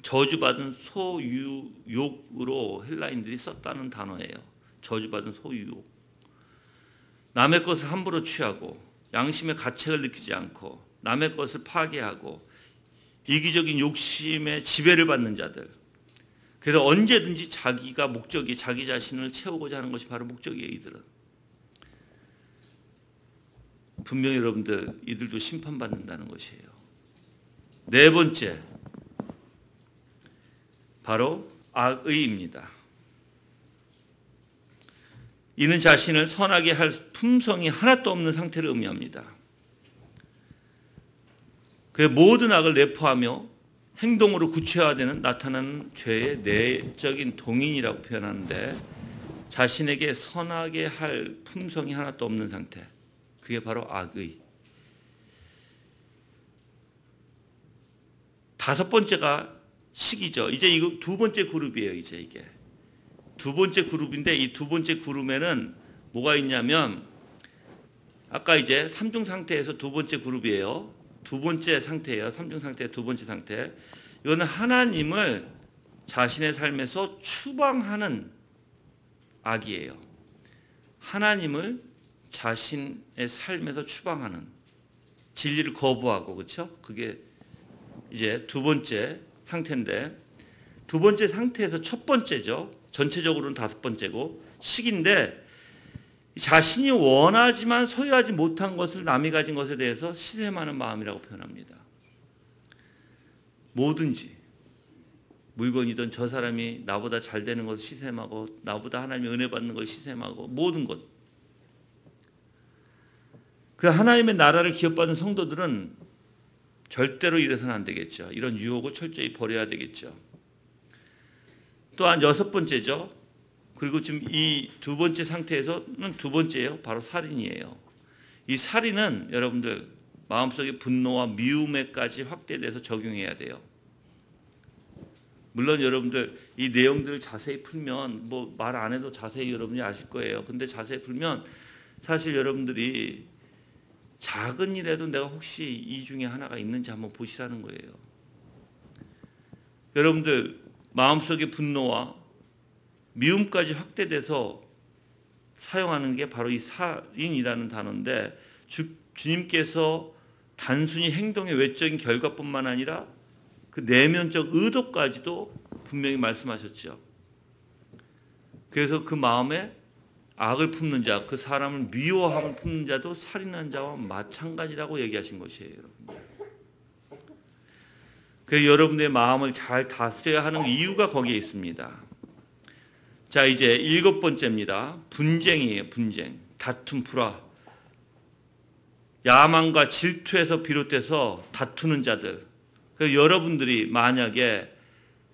저주받은 소유욕으로 헬라인들이 썼다는 단어예요. 저주받은 소유욕. 남의 것을 함부로 취하고 양심의 가책을 느끼지 않고 남의 것을 파괴하고 이기적인 욕심에 지배를 받는 자들. 그래서 언제든지 자기가 목적이, 자기 자신을 채우고자 하는 것이 바로 목적이에요. 이들은. 분명히 여러분들 이들도 심판받는다는 것이에요. 네 번째, 바로 악의입니다. 이는 자신을 선하게 할 품성이 하나도 없는 상태를 의미합니다. 그 모든 악을 내포하며 행동으로 구체화되는 나타나는 죄의 내적인 동인이라고 표현하는데, 자신에게 선하게 할 품성이 하나도 없는 상태, 그게 바로 악의. 다섯 번째가 식이죠. 이제 이거 두 번째 그룹이에요. 이제 이게 두 번째 그룹인데, 이 두 번째 그룹에는 뭐가 있냐면, 아까 이제 삼중 상태에서 두 번째 그룹이에요. 두 번째 상태예요. 삼중 상태의 두 번째 상태. 이거는 하나님을 자신의 삶에서 추방하는 악이에요. 하나님을 자신의 삶에서 추방하는, 진리를 거부하고, 그렇죠? 그게 이제 두 번째 상태인데, 두 번째 상태에서 첫 번째죠. 전체적으로는 다섯 번째고 식인데, 자신이 원하지만 소유하지 못한 것을 남이 가진 것에 대해서 시샘하는 마음이라고 표현합니다. 뭐든지 물건이든 저 사람이 나보다 잘 되는 것을 시샘하고, 나보다 하나님의 은혜 받는 걸 시샘하고, 모든 것. 그 하나님의 나라를 기업받는 성도들은 절대로 이래서는 안 되겠죠. 이런 유혹을 철저히 버려야 되겠죠. 또한 여섯 번째죠. 그리고 지금 이 두 번째 상태에서는 두 번째예요. 바로 살인이에요. 이 살인은 여러분들 마음속의 분노와 미움에까지 확대돼서 적용해야 돼요. 물론 여러분들 이 내용들을 자세히 풀면, 뭐 말 안 해도 자세히 여러분이 아실 거예요. 근데 자세히 풀면 사실 여러분들이 작은 일에도 내가 혹시 이 중에 하나가 있는지 한번 보시라는 거예요. 여러분들 마음속의 분노와 미움까지 확대돼서 사용하는 게 바로 이 살인이라는 단어인데, 주님께서 단순히 행동의 외적인 결과뿐만 아니라 그 내면적 의도까지도 분명히 말씀하셨죠. 그래서 그 마음에 악을 품는 자, 그 사람을 미워함을 품는 자도 살인한 자와 마찬가지라고 얘기하신 것이에요, 여러분들. 그래서 여러분의 마음을 잘 다스려야 하는 이유가 거기에 있습니다. 자, 이제 일곱 번째입니다. 분쟁이에요. 분쟁, 다툼, 불화, 야망과 질투에서 비롯돼서 다투는 자들. 그래서 여러분들이 만약에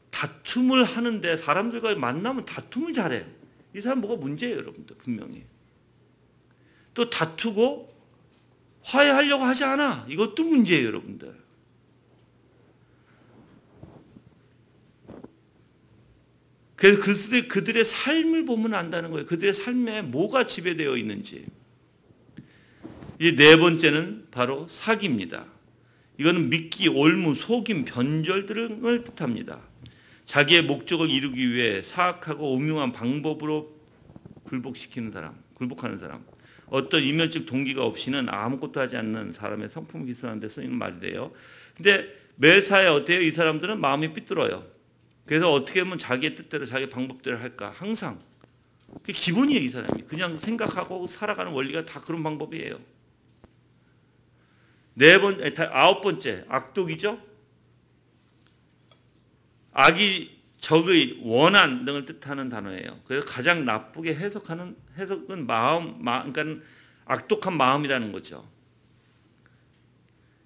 다툼을 하는데 사람들과 만나면 다툼을 잘해요. 이 사람 뭐가 문제예요, 여러분들. 분명히. 또 다투고 화해하려고 하지 않아. 이것도 문제예요, 여러분들. 그래서 그들의 삶을 보면 안다는 거예요. 그들의 삶에 뭐가 지배되어 있는지. 이 네 번째는 바로 사기입니다. 이거는 미끼, 올무, 속임, 변절 등을 뜻합니다. 자기의 목적을 이루기 위해 사악하고 음흉한 방법으로 굴복하는 사람. 어떤 이면적 동기가 없이는 아무것도 하지 않는 사람의 성품을 기술하는 데 쓰이는 말이래요. 근데 매사에 어때요? 이 사람들은 마음이 삐뚤어요. 그래서 어떻게 하면 자기의 뜻대로 자기 방법대로 할까? 항상. 그게 기본이에요, 이 사람이. 그냥 생각하고 살아가는 원리가 다 그런 방법이에요. 아홉 번째, 악독이죠. 악이 적의, 원한 등을 뜻하는 단어예요. 그래서 가장 나쁘게 해석은 그러니까 악독한 마음이라는 거죠.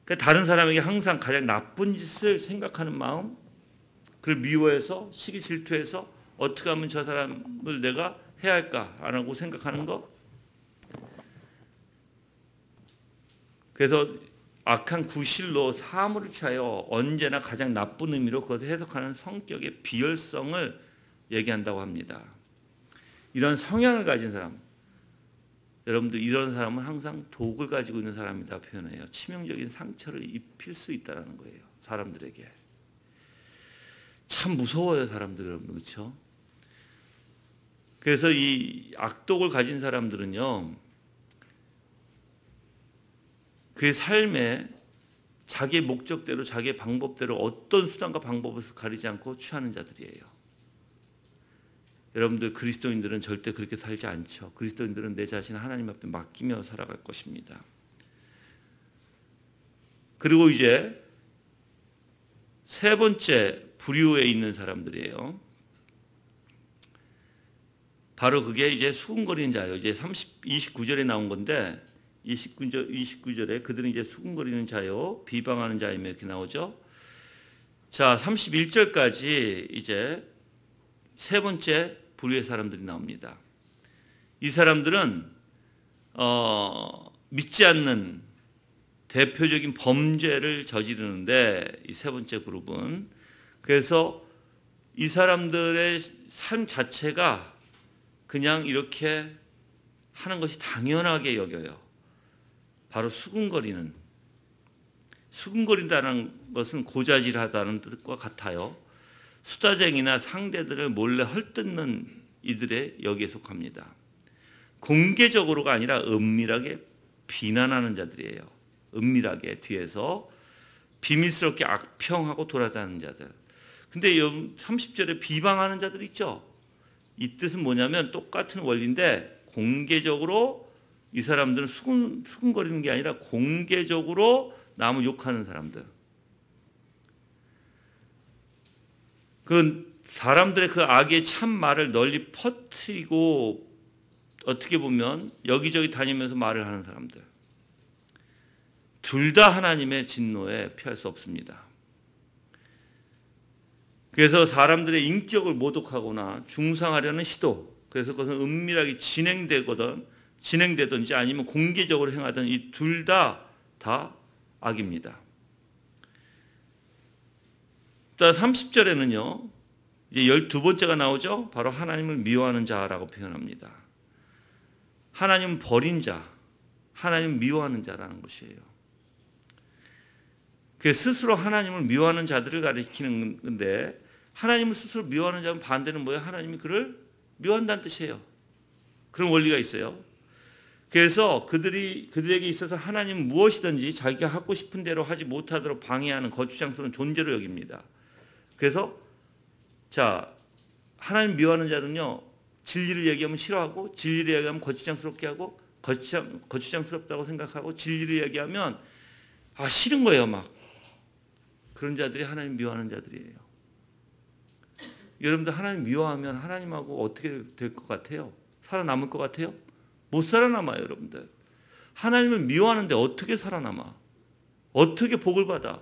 그러니까 다른 사람에게 항상 가장 나쁜 짓을 생각하는 마음, 그를 미워해서 시기 질투해서 어떻게 하면 저 사람을 내가 해야 할까 안 하고 생각하는 거. 그래서 악한 구실로 사물을 취하여 언제나 가장 나쁜 의미로 그것을 해석하는 성격의 비열성을 얘기한다고 합니다. 이런 성향을 가진 사람, 여러분들 이런 사람은 항상 독을 가지고 있는 사람이다 표현해요. 치명적인 상처를 입힐 수 있다는 거예요, 사람들에게. 참 무서워요, 사람들. 여러분, 그렇죠? 그래서 이 악독을 가진 사람들은요, 그의 삶에 자기의 목적대로 자기의 방법대로 어떤 수단과 방법을 가리지 않고 취하는 자들이에요. 여러분들 그리스도인들은 절대 그렇게 살지 않죠. 그리스도인들은 내 자신을 하나님 앞에 맡기며 살아갈 것입니다. 그리고 이제 세 번째 부류에 있는 사람들이에요. 바로 그게 이제 수군거리는 자예요. 이제 29절에 나온 건데 29절에 그들은 이제 수군거리는 자요 비방하는 자이며 이렇게 나오죠. 자, 31절까지 이제 세 번째 부류의 사람들이 나옵니다. 이 사람들은 믿지 않는 대표적인 범죄를 저지르는데 이 세 번째 그룹은 그래서 이 사람들의 삶 자체가 그냥 이렇게 하는 것이 당연하게 여겨요. 바로 수군거린다는 것은 고자질하다는 뜻과 같아요. 수다쟁이나 상대들을 몰래 헐뜯는 이들의 여기에 속합니다. 공개적으로가 아니라 은밀하게 비난하는 자들이에요. 은밀하게 뒤에서 비밀스럽게 악평하고 돌아다니는 자들. 근데 30절에 비방하는 자들 있죠. 이 뜻은 뭐냐면 똑같은 원리인데 공개적으로 이 사람들은 수군거리는 게 아니라 공개적으로 남을 욕하는 사람들. 그 사람들의 그 악의 참말을 널리 퍼뜨리고 어떻게 보면 여기저기 다니면서 말을 하는 사람들. 둘 다 하나님의 진노에 피할 수 없습니다. 그래서 사람들의 인격을 모독하거나 중상하려는 시도, 그래서 그것은 은밀하게 진행되든지 아니면 공개적으로 행하든 이 둘 다 악입니다. 또 30절에는요. 이제 12번째가 나오죠. 바로 하나님을 미워하는 자라고 표현합니다. 하나님 버린 자, 하나님 미워하는 자라는 것이에요. 그 스스로 하나님을 미워하는 자들을 가리키는 건데 하나님을 스스로 미워하는 자는 반대는 뭐예요? 하나님이 그를 미워한다는 뜻이에요. 그런 원리가 있어요. 그래서 그들에게 있어서 하나님은 무엇이든지 자기가 하고 싶은 대로 하지 못하도록 방해하는 거추장스러운 존재로 여깁니다. 그래서 자, 하나님 미워하는 자는요. 진리를 얘기하면 싫어하고 진리를 얘기하면 거추장스럽게 하고 거추장스럽다고 생각하고 진리를 얘기하면 싫은 거예요. 막 그런 자들이 하나님 미워하는 자들이에요. 여러분들 하나님 미워하면 하나님하고 어떻게 될 것 같아요? 살아남을 것 같아요? 못 살아남아요. 여러분들 하나님을 미워하는데 어떻게 살아남아? 어떻게 복을 받아?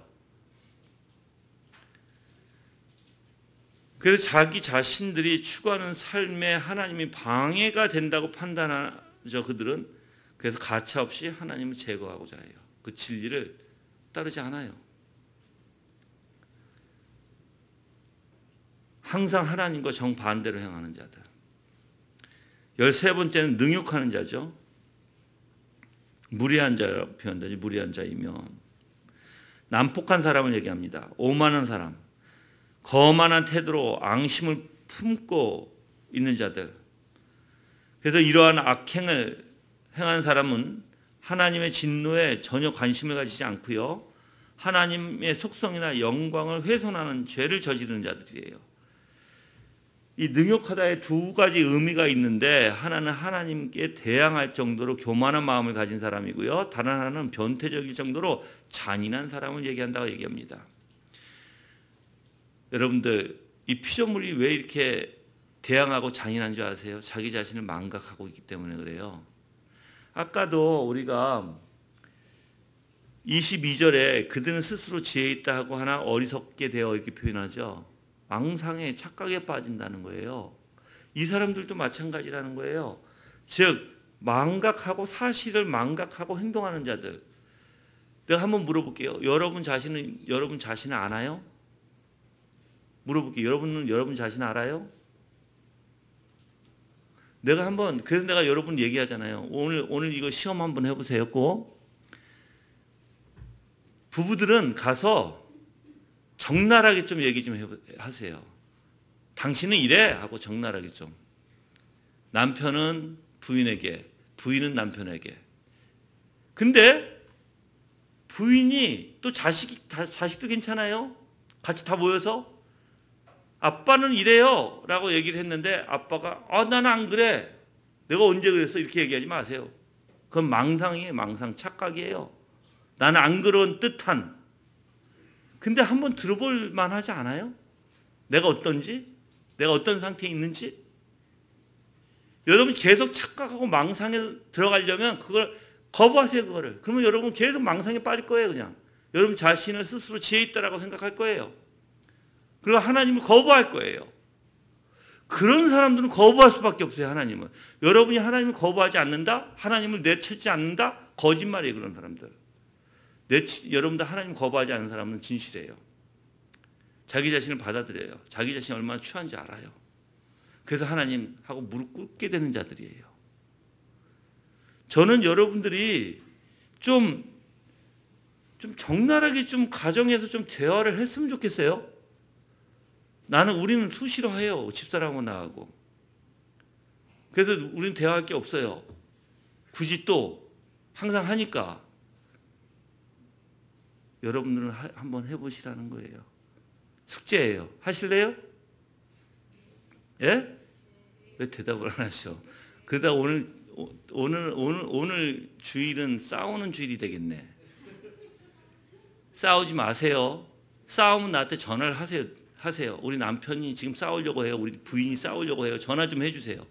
그래서 자기 자신들이 추구하는 삶에 하나님이 방해가 된다고 판단하죠. 그들은 그래서 가차없이 하나님을 제거하고자 해요. 그 진리를 따르지 않아요. 항상 하나님과 정반대로 행하는 자들. 13번째는 능욕하는 자죠. 무례한 자라고 표현되지. 무례한 자이면 난폭한 사람을 얘기합니다. 오만한 사람, 거만한 태도로 앙심을 품고 있는 자들. 그래서 이러한 악행을 행한 사람은 하나님의 진노에 전혀 관심을 가지지 않고요. 하나님의 속성이나 영광을 훼손하는 죄를 저지르는 자들이에요. 이 능욕하다에 두 가지 의미가 있는데 하나는 하나님께 대항할 정도로 교만한 마음을 가진 사람이고요. 다른 하나는 변태적일 정도로 잔인한 사람을 얘기한다고 얘기합니다. 여러분들 이 피조물이 왜 이렇게 대항하고 잔인한 줄 아세요? 자기 자신을 망각하고 있기 때문에 그래요. 아까도 우리가 22절에 그들은 스스로 지혜 있다 하고 하나 어리석게 되어 이렇게 표현하죠. 망상에 착각에 빠진다는 거예요. 이 사람들도 마찬가지라는 거예요. 즉 망각하고 사실을 망각하고 행동하는 자들. 내가 한번 물어볼게요. 여러분 자신을 아나요? 물어볼게요. 여러분은 여러분 자신 알아요? 그래서 내가 여러분 얘기하잖아요. 오늘 이거 시험 한번 해보세요. 꼭. 부부들은 가서 적나라하게 좀 얘기 좀 하세요. 당신은 이래 하고 적나라하게 좀. 남편은 부인에게, 부인은 남편에게. 근데 부인이 또 자식도 괜찮아요. 같이 다 모여서 아빠는 이래요 라고 얘기를 했는데 아빠가 나는 안 그래. 내가 언제 그랬어? 이렇게 얘기하지 마세요. 그건 망상이에요. 망상, 착각이에요. 나는 안 그런 뜻한. 근데 한번 들어볼 만하지 않아요? 내가 어떤지? 내가 어떤 상태에 있는지? 여러분 계속 착각하고 망상에 들어가려면 그걸 거부하세요. 그거를. 그러면 여러분 계속 망상에 빠질 거예요. 그냥. 여러분 자신을 스스로 지혜 있다라고 생각할 거예요. 그리고 하나님을 거부할 거예요. 그런 사람들은 거부할 수밖에 없어요. 하나님은. 여러분이 하나님을 거부하지 않는다? 하나님을 내치지 않는다? 거짓말이에요. 그런 사람들. 여러분들 하나님 거부하지 않는 사람은 진실이에요. 자기 자신을 받아들여요. 자기 자신이 얼마나 추한지 알아요. 그래서 하나님하고 무릎 꿇게 되는 자들이에요. 저는 여러분들이 좀 적나라하게 좀 가정에서 좀 대화를 했으면 좋겠어요. 우리는 수시로 해요. 집사람하고 나하고. 그래서 우리는 대화할 게 없어요. 굳이 또 항상 하니까 여러분들은 한번 해보시라는 거예요. 숙제예요. 하실래요? 예? 왜 대답을 안 하셔? 그러다 오늘 주일은 싸우는 주일이 되겠네. 싸우지 마세요. 싸우면 나한테 전화를 하세요. 우리 남편이 지금 싸우려고 해요. 우리 부인이 싸우려고 해요. 전화 좀 해주세요.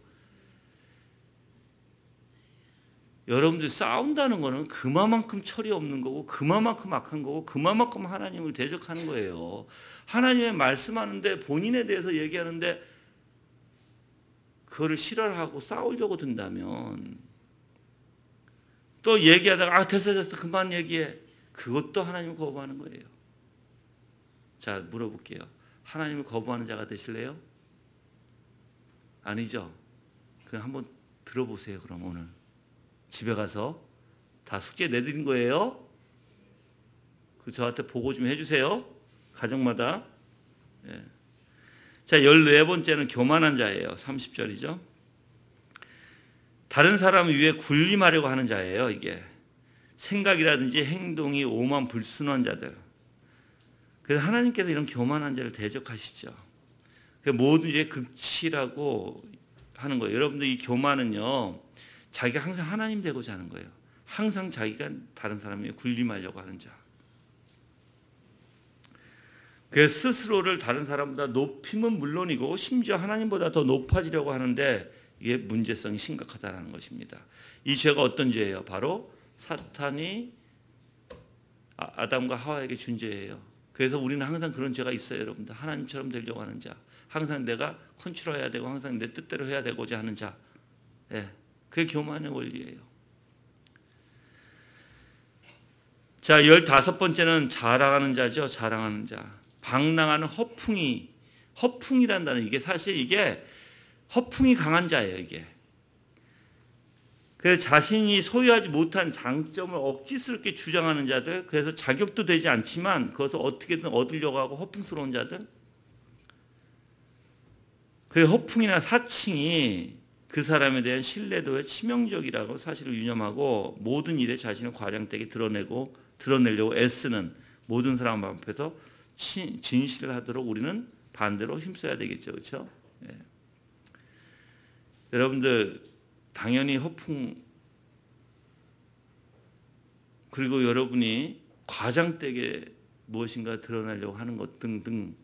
여러분들 싸운다는 거는 그만큼 철이 없는 거고 그만큼 악한 거고 그만큼 하나님을 대적하는 거예요. 하나님의 말씀하는데 본인에 대해서 얘기하는데 그거를 싫어를 하고 싸우려고 든다면 또 얘기하다가 됐어 그만 얘기해. 그것도 하나님을 거부하는 거예요. 자, 물어볼게요. 하나님을 거부하는 자가 되실래요? 아니죠. 그럼 한번 들어보세요. 그럼 오늘 집에 가서 다 숙제 내드린 거예요. 저한테 보고 좀 해주세요. 가정마다. 예. 자, 14번째는 교만한 자예요. 30절이죠. 다른 사람 위에 군림하려고 하는 자예요. 이게 생각이라든지 행동이 오만 불순한 자들. 그래서 하나님께서 이런 교만한 자를 대적하시죠. 모든 죄의 극치라고 하는 거예요. 여러분들 이 교만은요, 자기가 항상 하나님 되고자 하는 거예요. 항상 자기가 다른 사람에게 군림하려고 하는 자. 그래서 스스로를 다른 사람보다 높이면 물론이고 심지어 하나님보다 더 높아지려고 하는데 이게 문제성이 심각하다는 것입니다. 이 죄가 어떤 죄예요? 바로 사탄이 아담과 하와에게 준 죄예요. 그래서 우리는 항상 그런 죄가 있어요. 여러분들 하나님처럼 되려고 하는 자, 항상 내가 컨트롤해야 되고 항상 내 뜻대로 해야 되고자 하는 자. 예, 그게 교만의 원리예요. 자, 15번째는 자랑하는 자죠. 자랑하는 자. 방랑하는 허풍이란다는 이게 사실 이게 허풍이 강한 자예요. 이게. 그래서 자신이 소유하지 못한 장점을 억지스럽게 주장하는 자들, 그래서 자격도 되지 않지만 그것을 어떻게든 얻으려고 하고 허풍스러운 자들. 그 허풍이나 사칭이 그 사람에 대한 신뢰도에 치명적이라고 사실을 유념하고 모든 일에 자신을 과장되게 드러내려고 애쓰는 모든 사람 앞에서 진실을 하도록 우리는 반대로 힘써야 되겠죠. 그렇죠? 예. 여러분들 당연히 허풍 그리고 여러분이 과장되게 무엇인가 드러내려고 하는 것 등등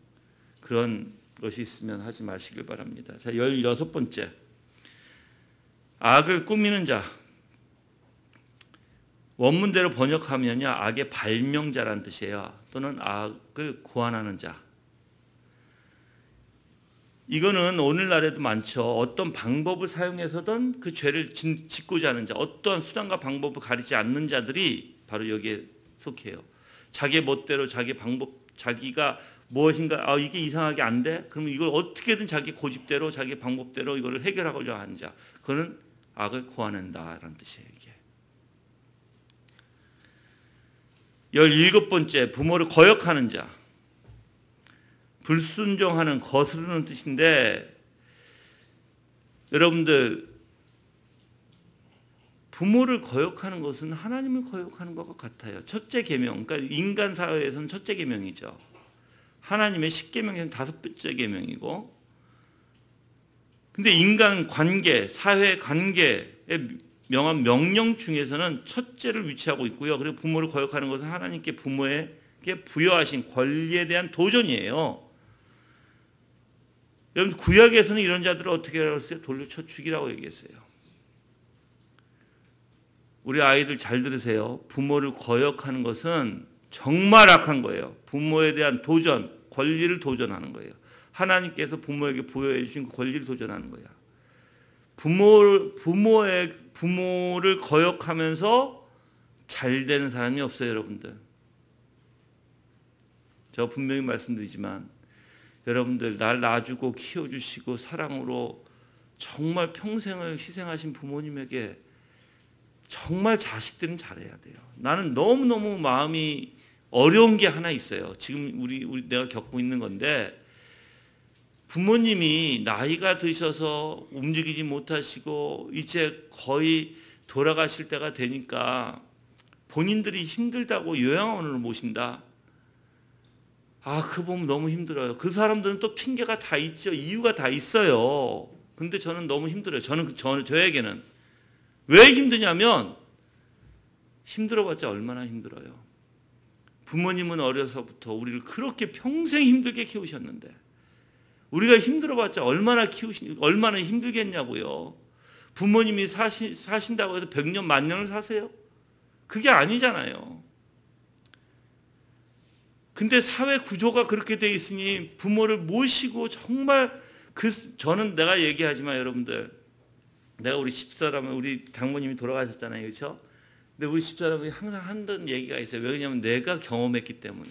그런 것이 있으면 하지 마시길 바랍니다. 자, 16번째. 악을 꾸미는 자. 원문대로 번역하면요, 악의 발명자라는 뜻이에요. 또는 악을 고안하는 자. 이거는 오늘날에도 많죠. 어떤 방법을 사용해서든 그 죄를 짓고자 하는 자, 어떤 수단과 방법을 가리지 않는 자들이 바로 여기에 속해요. 자기 멋대로 자기 방법, 자기가 무엇인가 이게 이상하게 안 돼? 그러면 이걸 어떻게든 자기 고집대로 자기 방법대로 이걸 해결하고자 하는 자. 그거는 악을 고안한다라는 뜻이에요. 이게. 17번째, 부모를 거역하는 자. 불순종하는, 거스르는 뜻인데 여러분들 부모를 거역하는 것은 하나님을 거역하는 것과 같아요. 첫째 계명, 그러니까 인간 사회에서는 첫째 계명이죠. 하나님의 10계명에서는 5번째 계명이고, 근데 인간 관계, 사회 관계의 명한 명령 중에서는 첫째를 위치하고 있고요. 그리고 부모를 거역하는 것은 하나님께 부모에게 부여하신 권리에 대한 도전이에요. 여러분 구약에서는 이런 자들을 어떻게 하라고 했어요? 돌려쳐 죽이라고 얘기했어요. 우리 아이들 잘 들으세요. 부모를 거역하는 것은 정말 악한 거예요. 부모에 대한 도전, 권리를 도전하는 거예요. 하나님께서 부모에게 부여해 주신 그 권리를 도전하는 거야. 부모를 거역하면서 잘 되는 사람이 없어요, 여러분들. 저 분명히 말씀드리지만 여러분들 날 낳아주고 키워주시고 사랑으로 정말 평생을 희생하신 부모님에게 정말 자식들은 잘해야 돼요. 나는 너무너무 마음이 어려운 게 하나 있어요. 지금 내가 겪고 있는 건데, 부모님이 나이가 드셔서 움직이지 못하시고 이제 거의 돌아가실 때가 되니까 본인들이 힘들다고 요양원으로 모신다. 그거 보면 너무 힘들어요. 그 사람들은 또 핑계가 다 있죠. 이유가 다 있어요. 근데 저는 너무 힘들어요. 저에게는. 왜 힘드냐면 힘들어봤자 얼마나 힘들어요. 부모님은 어려서부터 우리를 그렇게 평생 힘들게 키우셨는데 우리가 힘들어봤자 얼마나 힘들겠냐고요. 부모님이 사신다고 해서 100년 만년을 사세요? 그게 아니잖아요. 근데 사회 구조가 그렇게 돼 있으니 부모를 모시고 정말 저는 내가 얘기하지만 여러분들, 내가 우리 집사람은 우리 장모님이 돌아가셨잖아요, 그렇죠? 근데 우리 집사람이 항상 하던 얘기가 있어요. 왜냐하면 내가 경험했기 때문에.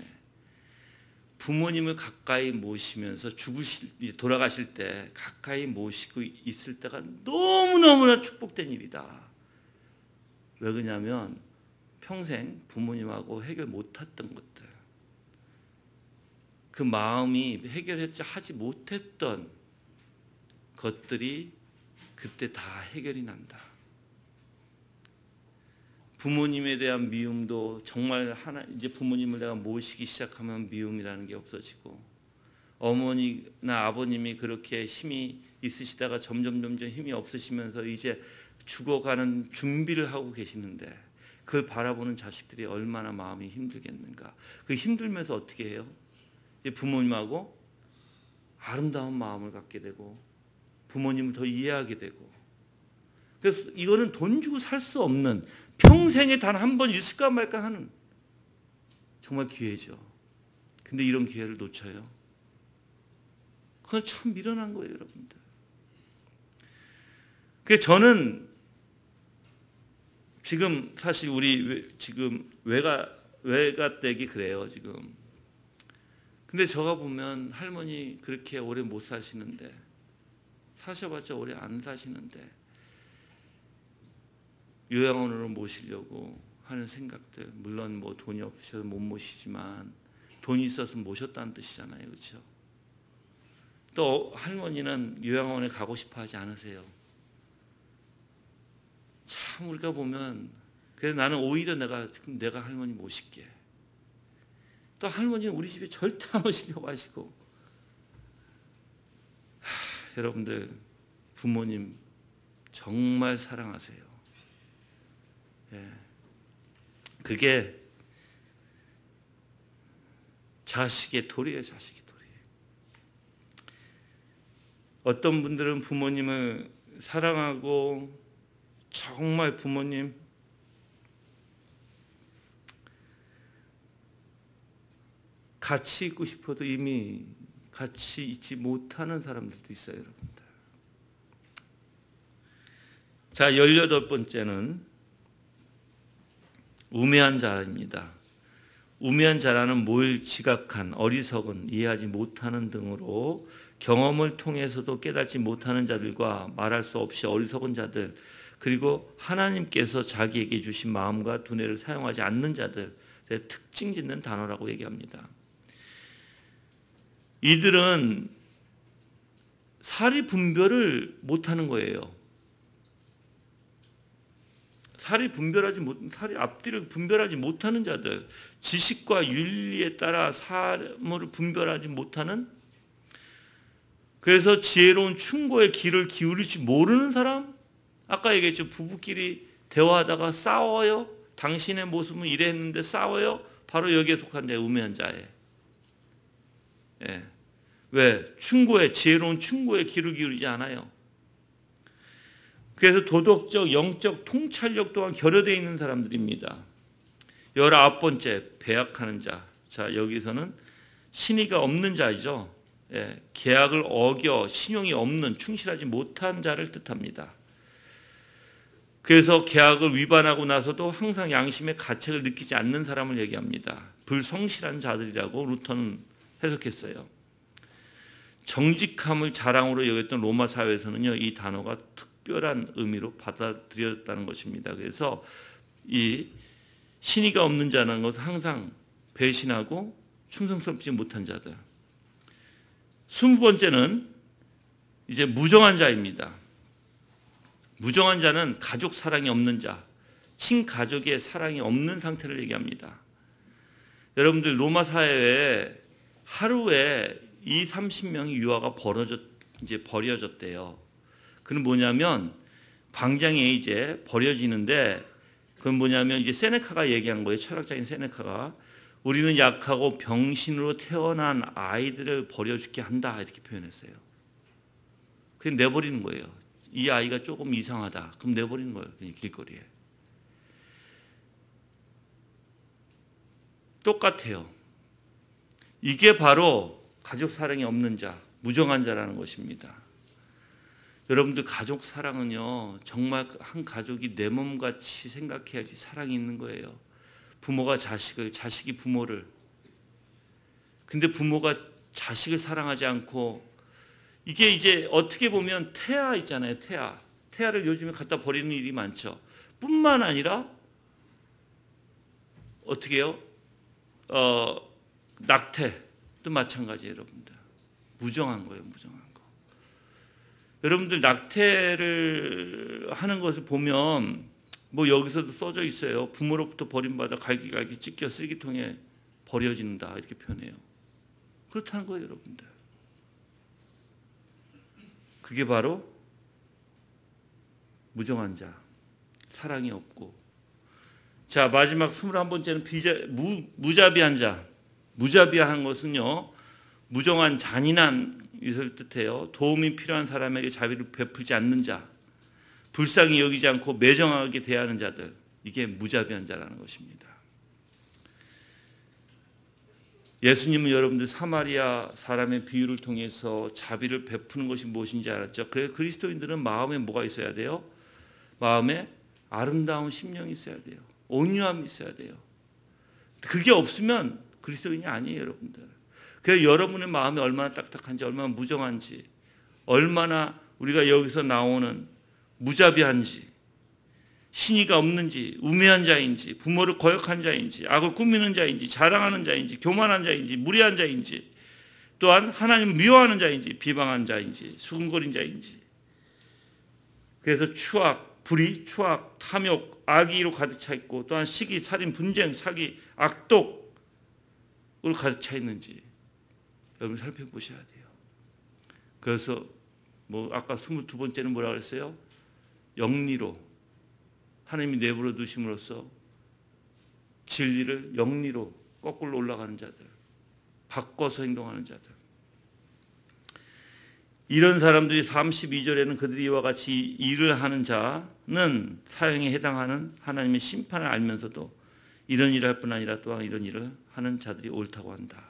부모님을 가까이 모시면서 돌아가실 때 가까이 모시고 있을 때가 너무너무나 축복된 일이다. 왜 그러냐면 평생 부모님하고 해결 못했던 것들, 그 마음이 하지 못했던 것들이 그때 다 해결이 난다. 부모님에 대한 미움도 정말 이제 부모님을 내가 모시기 시작하면 미움이라는 게 없어지고, 어머니나 아버님이 그렇게 힘이 있으시다가 점점 힘이 없으시면서 이제 죽어가는 준비를 하고 계시는데 그걸 바라보는 자식들이 얼마나 마음이 힘들겠는가. 그 힘들면서 어떻게 해요? 부모님하고 아름다운 마음을 갖게 되고 부모님을 더 이해하게 되고, 그래서 이거는 돈 주고 살 수 없는, 평생에 단 한 번 있을까 말까 하는 정말 기회죠. 근데 이런 기회를 놓쳐요. 그건 참 미련한 거예요, 여러분들. 그래서 저는 지금 사실 우리 지금 외가댁이 그래요, 지금. 근데 제가 보면 할머니 그렇게 오래 못 사시는데, 사셔봤자 오래 안 사시는데 요양원으로 모시려고 하는 생각들, 물론 뭐 돈이 없으셔서 못 모시지만 돈이 있어서 모셨다는 뜻이잖아요, 그렇죠? 또 할머니는 요양원에 가고 싶어 하지 않으세요. 참 우리가 보면, 그래서 나는 오히려 내가 할머니 모실게. 또 할머니는 우리 집에 절대 안 오시려고 하시고. 여러분들, 부모님 정말 사랑하세요. 예. 그게 자식의 도리예요, 자식의 도리. 어떤 분들은 부모님을 사랑하고 정말 부모님 같이 있고 싶어도 이미 같이 있지 못하는 사람들도 있어요, 여러분들. 자, 18번째는 우매한 자입니다. 우매한 자라는 뭘 지각한, 어리석은, 이해하지 못하는 등으로 경험을 통해서도 깨닫지 못하는 자들과 말할 수 없이 어리석은 자들, 그리고 하나님께서 자기에게 주신 마음과 두뇌를 사용하지 않는 자들의 특징 짓는 단어라고 얘기합니다. 이들은 사리 분별을 못하는 거예요. 사리 앞뒤를 분별하지 못하는 자들, 지식과 윤리에 따라 삶을 분별하지 못하는, 그래서 지혜로운 충고의 귀를 기울일지 모르는 사람. 아까 얘기했죠. 부부끼리 대화하다가 싸워요. 당신의 모습은 이랬는데 싸워요. 바로 여기에 속한 자, 우매한 자예요. 예. 왜? 충고에, 지혜로운 충고에 귀를 기울이지 않아요. 그래서 도덕적, 영적 통찰력 또한 결여되어 있는 사람들입니다. 19번째, 배약하는 자. 자, 여기서는 신의가 없는 자이죠. 예, 계약을 어겨 신용이 없는, 충실하지 못한 자를 뜻합니다. 그래서 계약을 위반하고 나서도 항상 양심의 가책을 느끼지 않는 사람을 얘기합니다. 불성실한 자들이라고 루터는 해석했어요. 정직함을 자랑으로 여겼던 로마 사회에서는요, 이 단어가 특별한 의미로 받아들여졌다는 것입니다. 그래서 이 신의가 없는 자라는 것은 항상 배신하고 충성스럽지 못한 자들. 20번째는 이제 무정한 자입니다. 무정한 자는 가족 사랑이 없는 자, 친가족의 사랑이 없는 상태를 얘기합니다. 여러분들 로마 사회에 하루에 20-30명의 유아가 버려졌대요. 그건 뭐냐면 광장에 이제 버려지는데, 그건 뭐냐면 이제 세네카가 얘기한 거예요. 철학자인 세네카가 우리는 약하고 병신으로 태어난 아이들을 버려죽게 한다, 이렇게 표현했어요. 그냥 내버리는 거예요. 이 아이가 조금 이상하다, 그럼 내버리는 거예요. 그냥 길거리에. 똑같아요. 이게 바로 가족 사랑이 없는 자, 무정한 자라는 것입니다. 여러분들 가족 사랑은요, 정말 한 가족이 내 몸같이 생각해야지 사랑이 있는 거예요. 부모가 자식을, 자식이 부모를. 근데 부모가 자식을 사랑하지 않고, 이게 이제 어떻게 보면 태아 있잖아요. 태아를 요즘에 갖다 버리는 일이 많죠. 뿐만 아니라 어떻게 해요? 낙태도 마찬가지예요. 여러분들 무정한 거예요. 무정한 거. 여러분들 낙태를 하는 것을 보면 뭐 여기서도 써져 있어요. 부모로부터 버림받아 갈기갈기 찢겨 쓰레기통에 버려진다, 이렇게 표현해요. 그렇다는 거예요. 여러분들 그게 바로 무정한 자, 사랑이 없고. 자, 마지막 21번째는 무자비한 자. 무자비한 것은요, 무정한 잔인한 것을 뜻해요. 도움이 필요한 사람에게 자비를 베풀지 않는 자, 불쌍히 여기지 않고 매정하게 대하는 자들, 이게 무자비한 자라는 것입니다. 예수님은 여러분들 사마리아 사람의 비유를 통해서 자비를 베푸는 것이 무엇인지 알았죠. 그래서 그리스도인들은 마음에 뭐가 있어야 돼요? 마음에 아름다운 심령이 있어야 돼요. 온유함이 있어야 돼요. 그게 없으면 그리스도인이 아니에요. 여러분들. 그래서 여러분의 마음이 얼마나 딱딱한지, 얼마나 무정한지, 얼마나 우리가 여기서 나오는 무자비한지, 신의가 없는지, 우매한 자인지, 부모를 거역한 자인지, 악을 꾸미는 자인지, 자랑하는 자인지, 교만한 자인지, 무례한 자인지, 또한 하나님을 미워하는 자인지, 비방한 자인지, 수군거린 자인지. 그래서 추악, 불의, 추악, 탐욕, 악의로 가득 차 있고, 또한 시기, 살인, 분쟁, 사기, 악독으로 가득 차 있는지 여러분 살펴보셔야 돼요. 그래서 뭐 아까 22번째는 뭐라 그랬어요? 영리로, 하나님이 내버려 두심으로써 진리를 영리로 거꾸로 올라가는 자들, 바꿔서 행동하는 자들. 이런 사람들이 32절에는 그들이 이와 같이 일을 하는 자는 사형에 해당하는 하나님의 심판을 알면서도 이런 일을 할 뿐 아니라 또한 이런 일을 하는 자들이 옳다고 한다.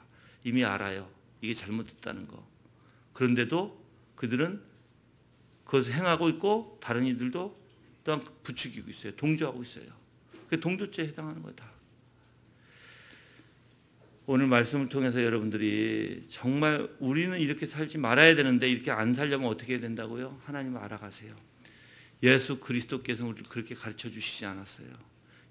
이미 알아요. 이게 잘못됐다는 거. 그런데도 그들은 그것을 행하고 있고 다른 이들도 또한 부추기고 있어요. 동조하고 있어요. 그 동조죄에 해당하는 거다. 오늘 말씀을 통해서 여러분들이 정말 우리는 이렇게 살지 말아야 되는데 이렇게 안 살려면 어떻게 해야 된다고요? 하나님을 알아가세요. 예수 그리스도께서 우리를 그렇게 가르쳐 주시지 않았어요.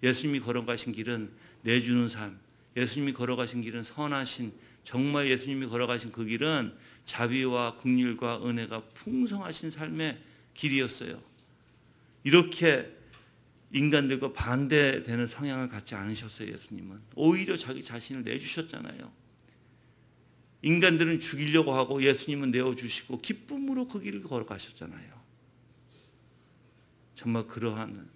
예수님이 걸어가신 길은 내주는 삶, 예수님이 걸어가신 길은 선하신, 정말 예수님이 걸어가신 그 길은 자비와 긍휼과 은혜가 풍성하신 삶의 길이었어요. 이렇게 인간들과 반대되는 성향을 갖지 않으셨어요. 예수님은 오히려 자기 자신을 내주셨잖아요. 인간들은 죽이려고 하고 예수님은 내어주시고 기쁨으로 그 길을 걸어가셨잖아요. 정말 그러한,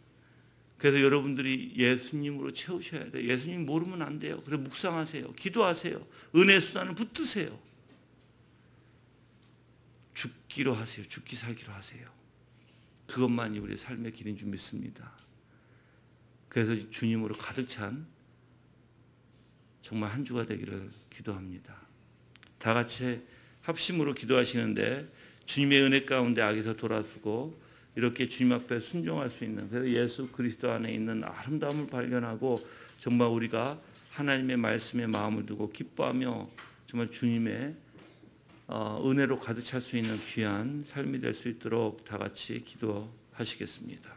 그래서 여러분들이 예수님으로 채우셔야 돼요. 예수님 모르면 안 돼요. 그래서 묵상하세요. 기도하세요. 은혜 수단을 붙드세요. 죽기로 하세요. 죽기 살기로 하세요. 그것만이 우리의 삶의 길인 줄 믿습니다. 그래서 주님으로 가득 찬 정말 한 주가 되기를 기도합니다. 다 같이 합심으로 기도하시는데 주님의 은혜 가운데 악에서 돌아서고 이렇게 주님 앞에 순종할 수 있는, 그래서 예수 그리스도 안에 있는 아름다움을 발견하고 정말 우리가 하나님의 말씀에 마음을 두고 기뻐하며 정말 주님의 은혜로 가득 찰 수 있는 귀한 삶이 될 수 있도록 다 같이 기도하시겠습니다.